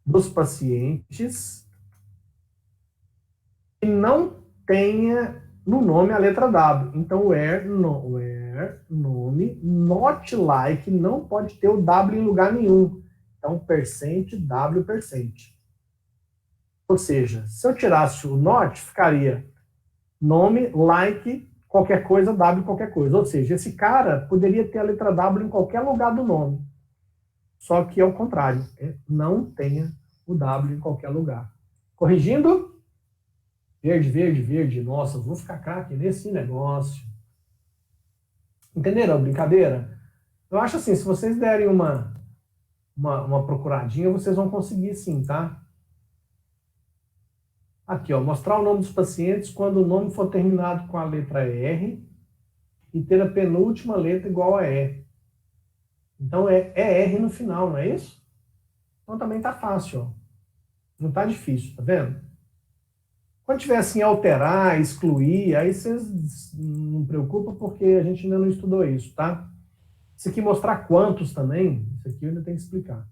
dos pacientes que não tenha no nome a letra W. Então, where, nome, not like, não pode ter o W em lugar nenhum. Então, %W%. Ou seja, se eu tirasse o not, ficaria nome, like, qualquer coisa, W, qualquer coisa. Ou seja, esse cara poderia ter a letra W em qualquer lugar do nome. Só que é o contrário. Não tenha o W em qualquer lugar. Corrigindo. Verde, verde, verde. Nossa, vou ficar craque nesse negócio. Entenderam a brincadeira? Eu acho assim, se vocês derem uma procuradinha, vocês vão conseguir sim, tá? Aqui, ó, mostrar o nome dos pacientes quando o nome for terminado com a letra R e ter a penúltima letra igual a E. Então, é R no final, não é isso? Então, também tá fácil, ó. Não tá difícil, tá vendo? Quando tiver assim, alterar, excluir, aí vocês não preocupam porque a gente ainda não estudou isso, tá? Isso aqui mostrar quantos também, isso aqui eu ainda tenho que explicar.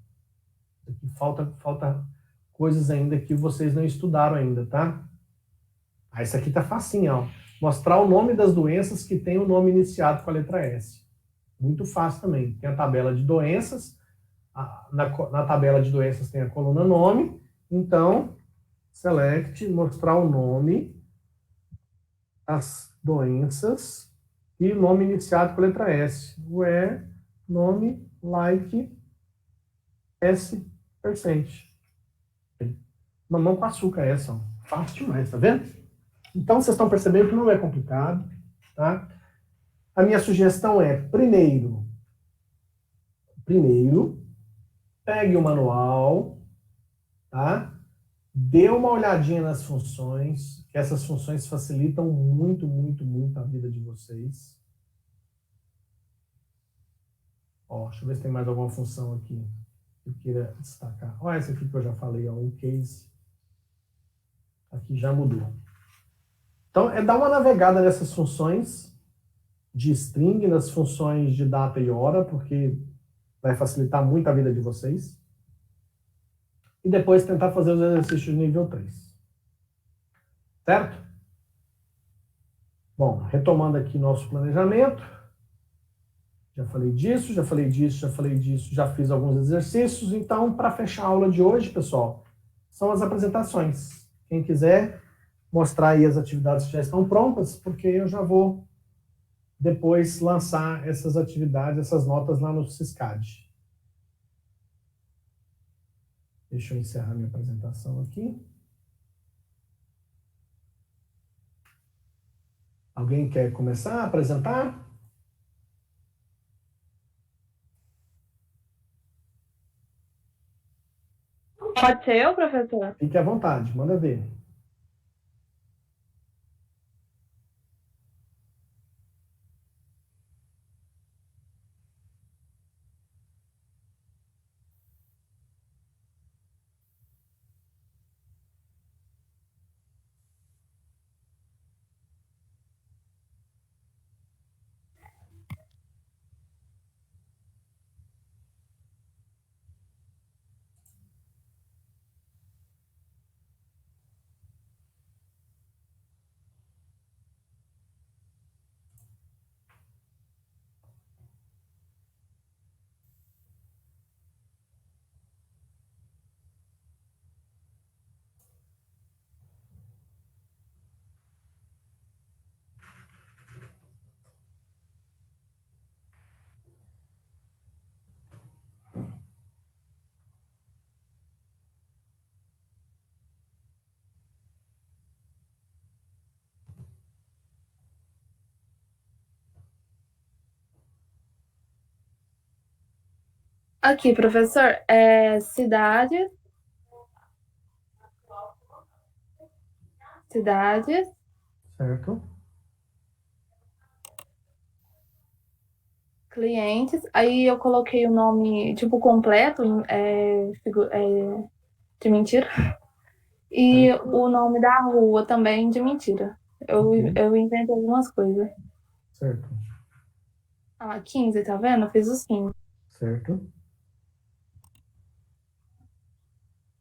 Isso aqui falta coisas ainda que vocês não estudaram ainda, tá? Ah, isso aqui tá facinho, ó. Mostrar o nome das doenças que tem o nome iniciado com a letra S. Muito fácil também. Tem a tabela de doenças. Na tabela de doenças tem a coluna nome. Então, select, mostrar o nome das doenças e o nome iniciado com a letra S. Where, nome, like, S%. Mamão com açúcar essa, ó. Fácil demais, tá vendo? Então, vocês estão percebendo que não é complicado, tá? A minha sugestão é, primeiro, pegue o manual, tá? Dê uma olhadinha nas funções, que essas funções facilitam muito, muito, muito a vida de vocês. Ó, deixa eu ver se tem mais alguma função aqui que eu queira destacar. Ó, essa aqui que eu já falei, ó, um case. Aqui já mudou. Então, é dar uma navegada nessas funções de string, nas funções de data e hora, porque vai facilitar muito a vida de vocês. E depois tentar fazer os exercícios de nível 3. Certo? Bom, retomando aqui nosso planejamento. Já falei disso, já falei disso, já falei disso, já fiz alguns exercícios. Então, para fechar a aula de hoje, pessoal, são as apresentações. Quem quiser mostrar aí as atividades que já estão prontas, porque eu já vou depois lançar essas atividades, essas notas lá no Siscad. Deixa eu encerrar minha apresentação aqui. Alguém quer começar a apresentar? Pode ser eu, professor? Fique à vontade, manda ver. Aqui, professor, cidades, Certo? clientes. Aí eu coloquei o nome, tipo, completo, de mentira. E o nome da rua também de mentira. Ok. Eu inventei algumas coisas. Certo. Ah, 15, tá vendo? Eu fiz os 15. Certo.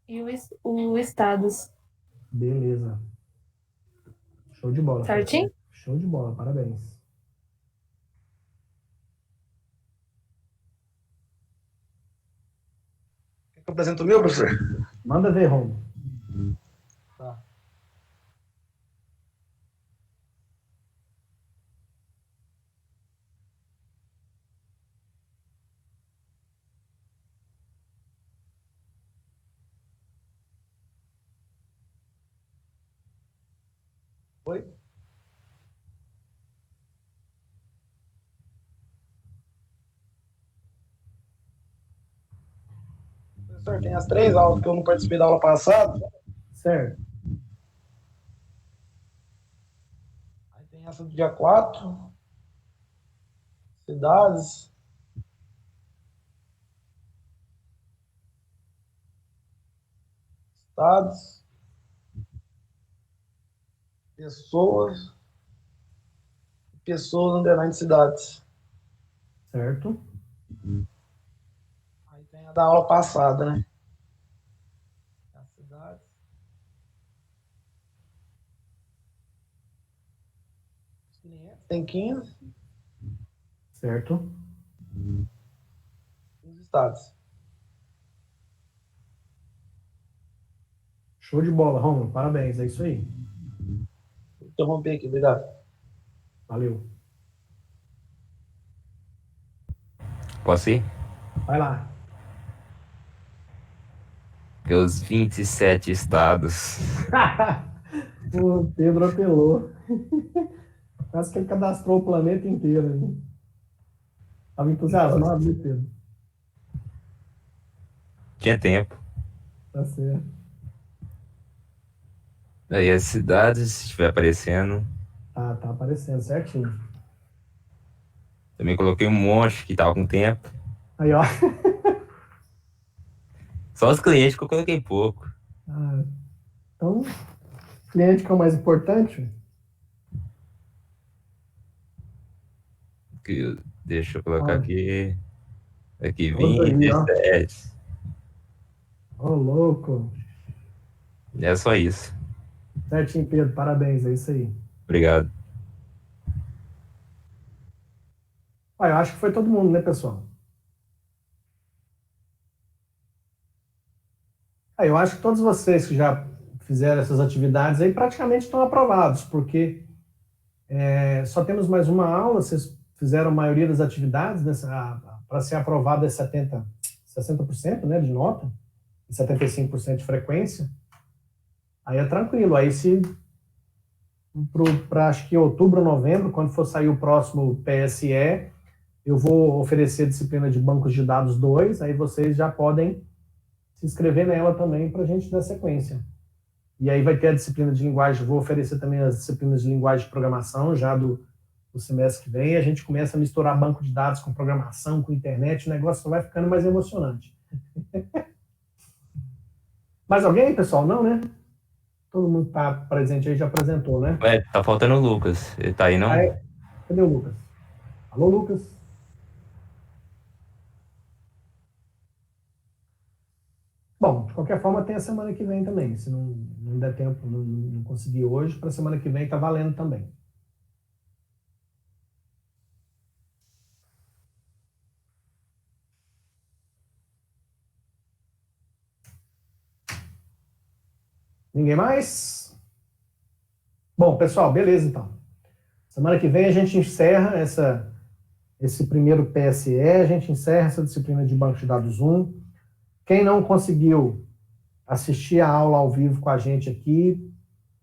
E o estados. Beleza. Show de bola, Certinho? Fernanda. Show de bola, parabéns. Eu apresento o meu, professor? Manda ver, Romo. Tá. Oi? Professor, tem as 3 aulas que eu não participei da aula passada. Certo. Aí tem essa do dia 4, cidades. Estados. Pessoas. Pessoas, underline, cidades. Certo. Aí tem a da aula passada, né? As cidades. Os clientes. Tem 15. Certo. Os estados. Show de bola, Romo. Parabéns, é isso aí. Vou interromper aqui, obrigado. Valeu. Posso ir? Vai lá. Os 27 estados. O Pedro apelou. Quase que ele cadastrou o planeta inteiro. Hein? Estava entusiasmado, viu, Pedro? Tinha tempo. Tá certo. Aí as cidades, se estiver aparecendo. Tá aparecendo certinho. Também coloquei um monte que tava com tempo. Aí, ó. Só os clientes que eu coloquei pouco. Então, cliente que é o mais importante. Deixa eu colocar Olha. aqui. Aqui, Todos aí, ó. 27. Ô, louco. É só isso. Certinho, Pedro. Parabéns, é isso aí. Obrigado. Eu acho que foi todo mundo, né, pessoal? Eu acho que todos vocês que já fizeram essas atividades aí praticamente estão aprovados, porque só temos mais uma aula, vocês fizeram a maioria das atividades, para ser aprovado é 60%, né, de nota, e 75% de frequência. Aí é tranquilo, aí se para acho que outubro, novembro, quando for sair o próximo PSE, eu vou oferecer a disciplina de bancos de dados 2, aí vocês já podem se inscrever nela também para a gente dar sequência. E aí vai ter a disciplina de linguagem, vou oferecer também as disciplinas de linguagem de programação já do semestre que vem, e a gente começa a misturar banco de dados com programação, com internet, o negócio só vai ficando mais emocionante. Mais alguém, pessoal? Não, né? Todo mundo que está presente aí já apresentou, né? Tá faltando o Lucas. Ele tá aí, não? Cadê o Lucas? Alô, Lucas? Bom, de qualquer forma tem a semana que vem também. Se não der tempo, não conseguir hoje, para a semana que vem tá valendo também. Ninguém mais? Bom, pessoal, beleza então. Semana que vem a gente encerra esse primeiro PSE, a gente encerra essa disciplina de banco de dados 1. Quem não conseguiu assistir a aula ao vivo com a gente aqui,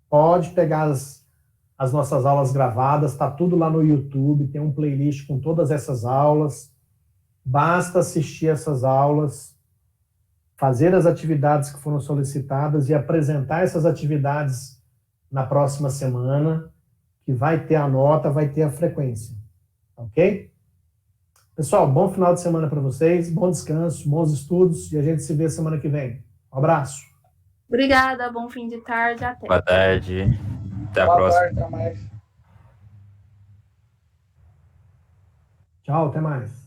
pode pegar as nossas aulas gravadas, está tudo lá no YouTube, tem um playlist com todas essas aulas. Basta assistir essas aulas, fazer as atividades que foram solicitadas e apresentar essas atividades na próxima semana, que vai ter a nota, vai ter a frequência. Ok? Pessoal, bom final de semana para vocês, bom descanso, bons estudos e a gente se vê semana que vem. Um abraço. Obrigada, bom fim de tarde, até. Boa tarde. Até a Boa próxima. tarde, até mais. Tchau, até mais.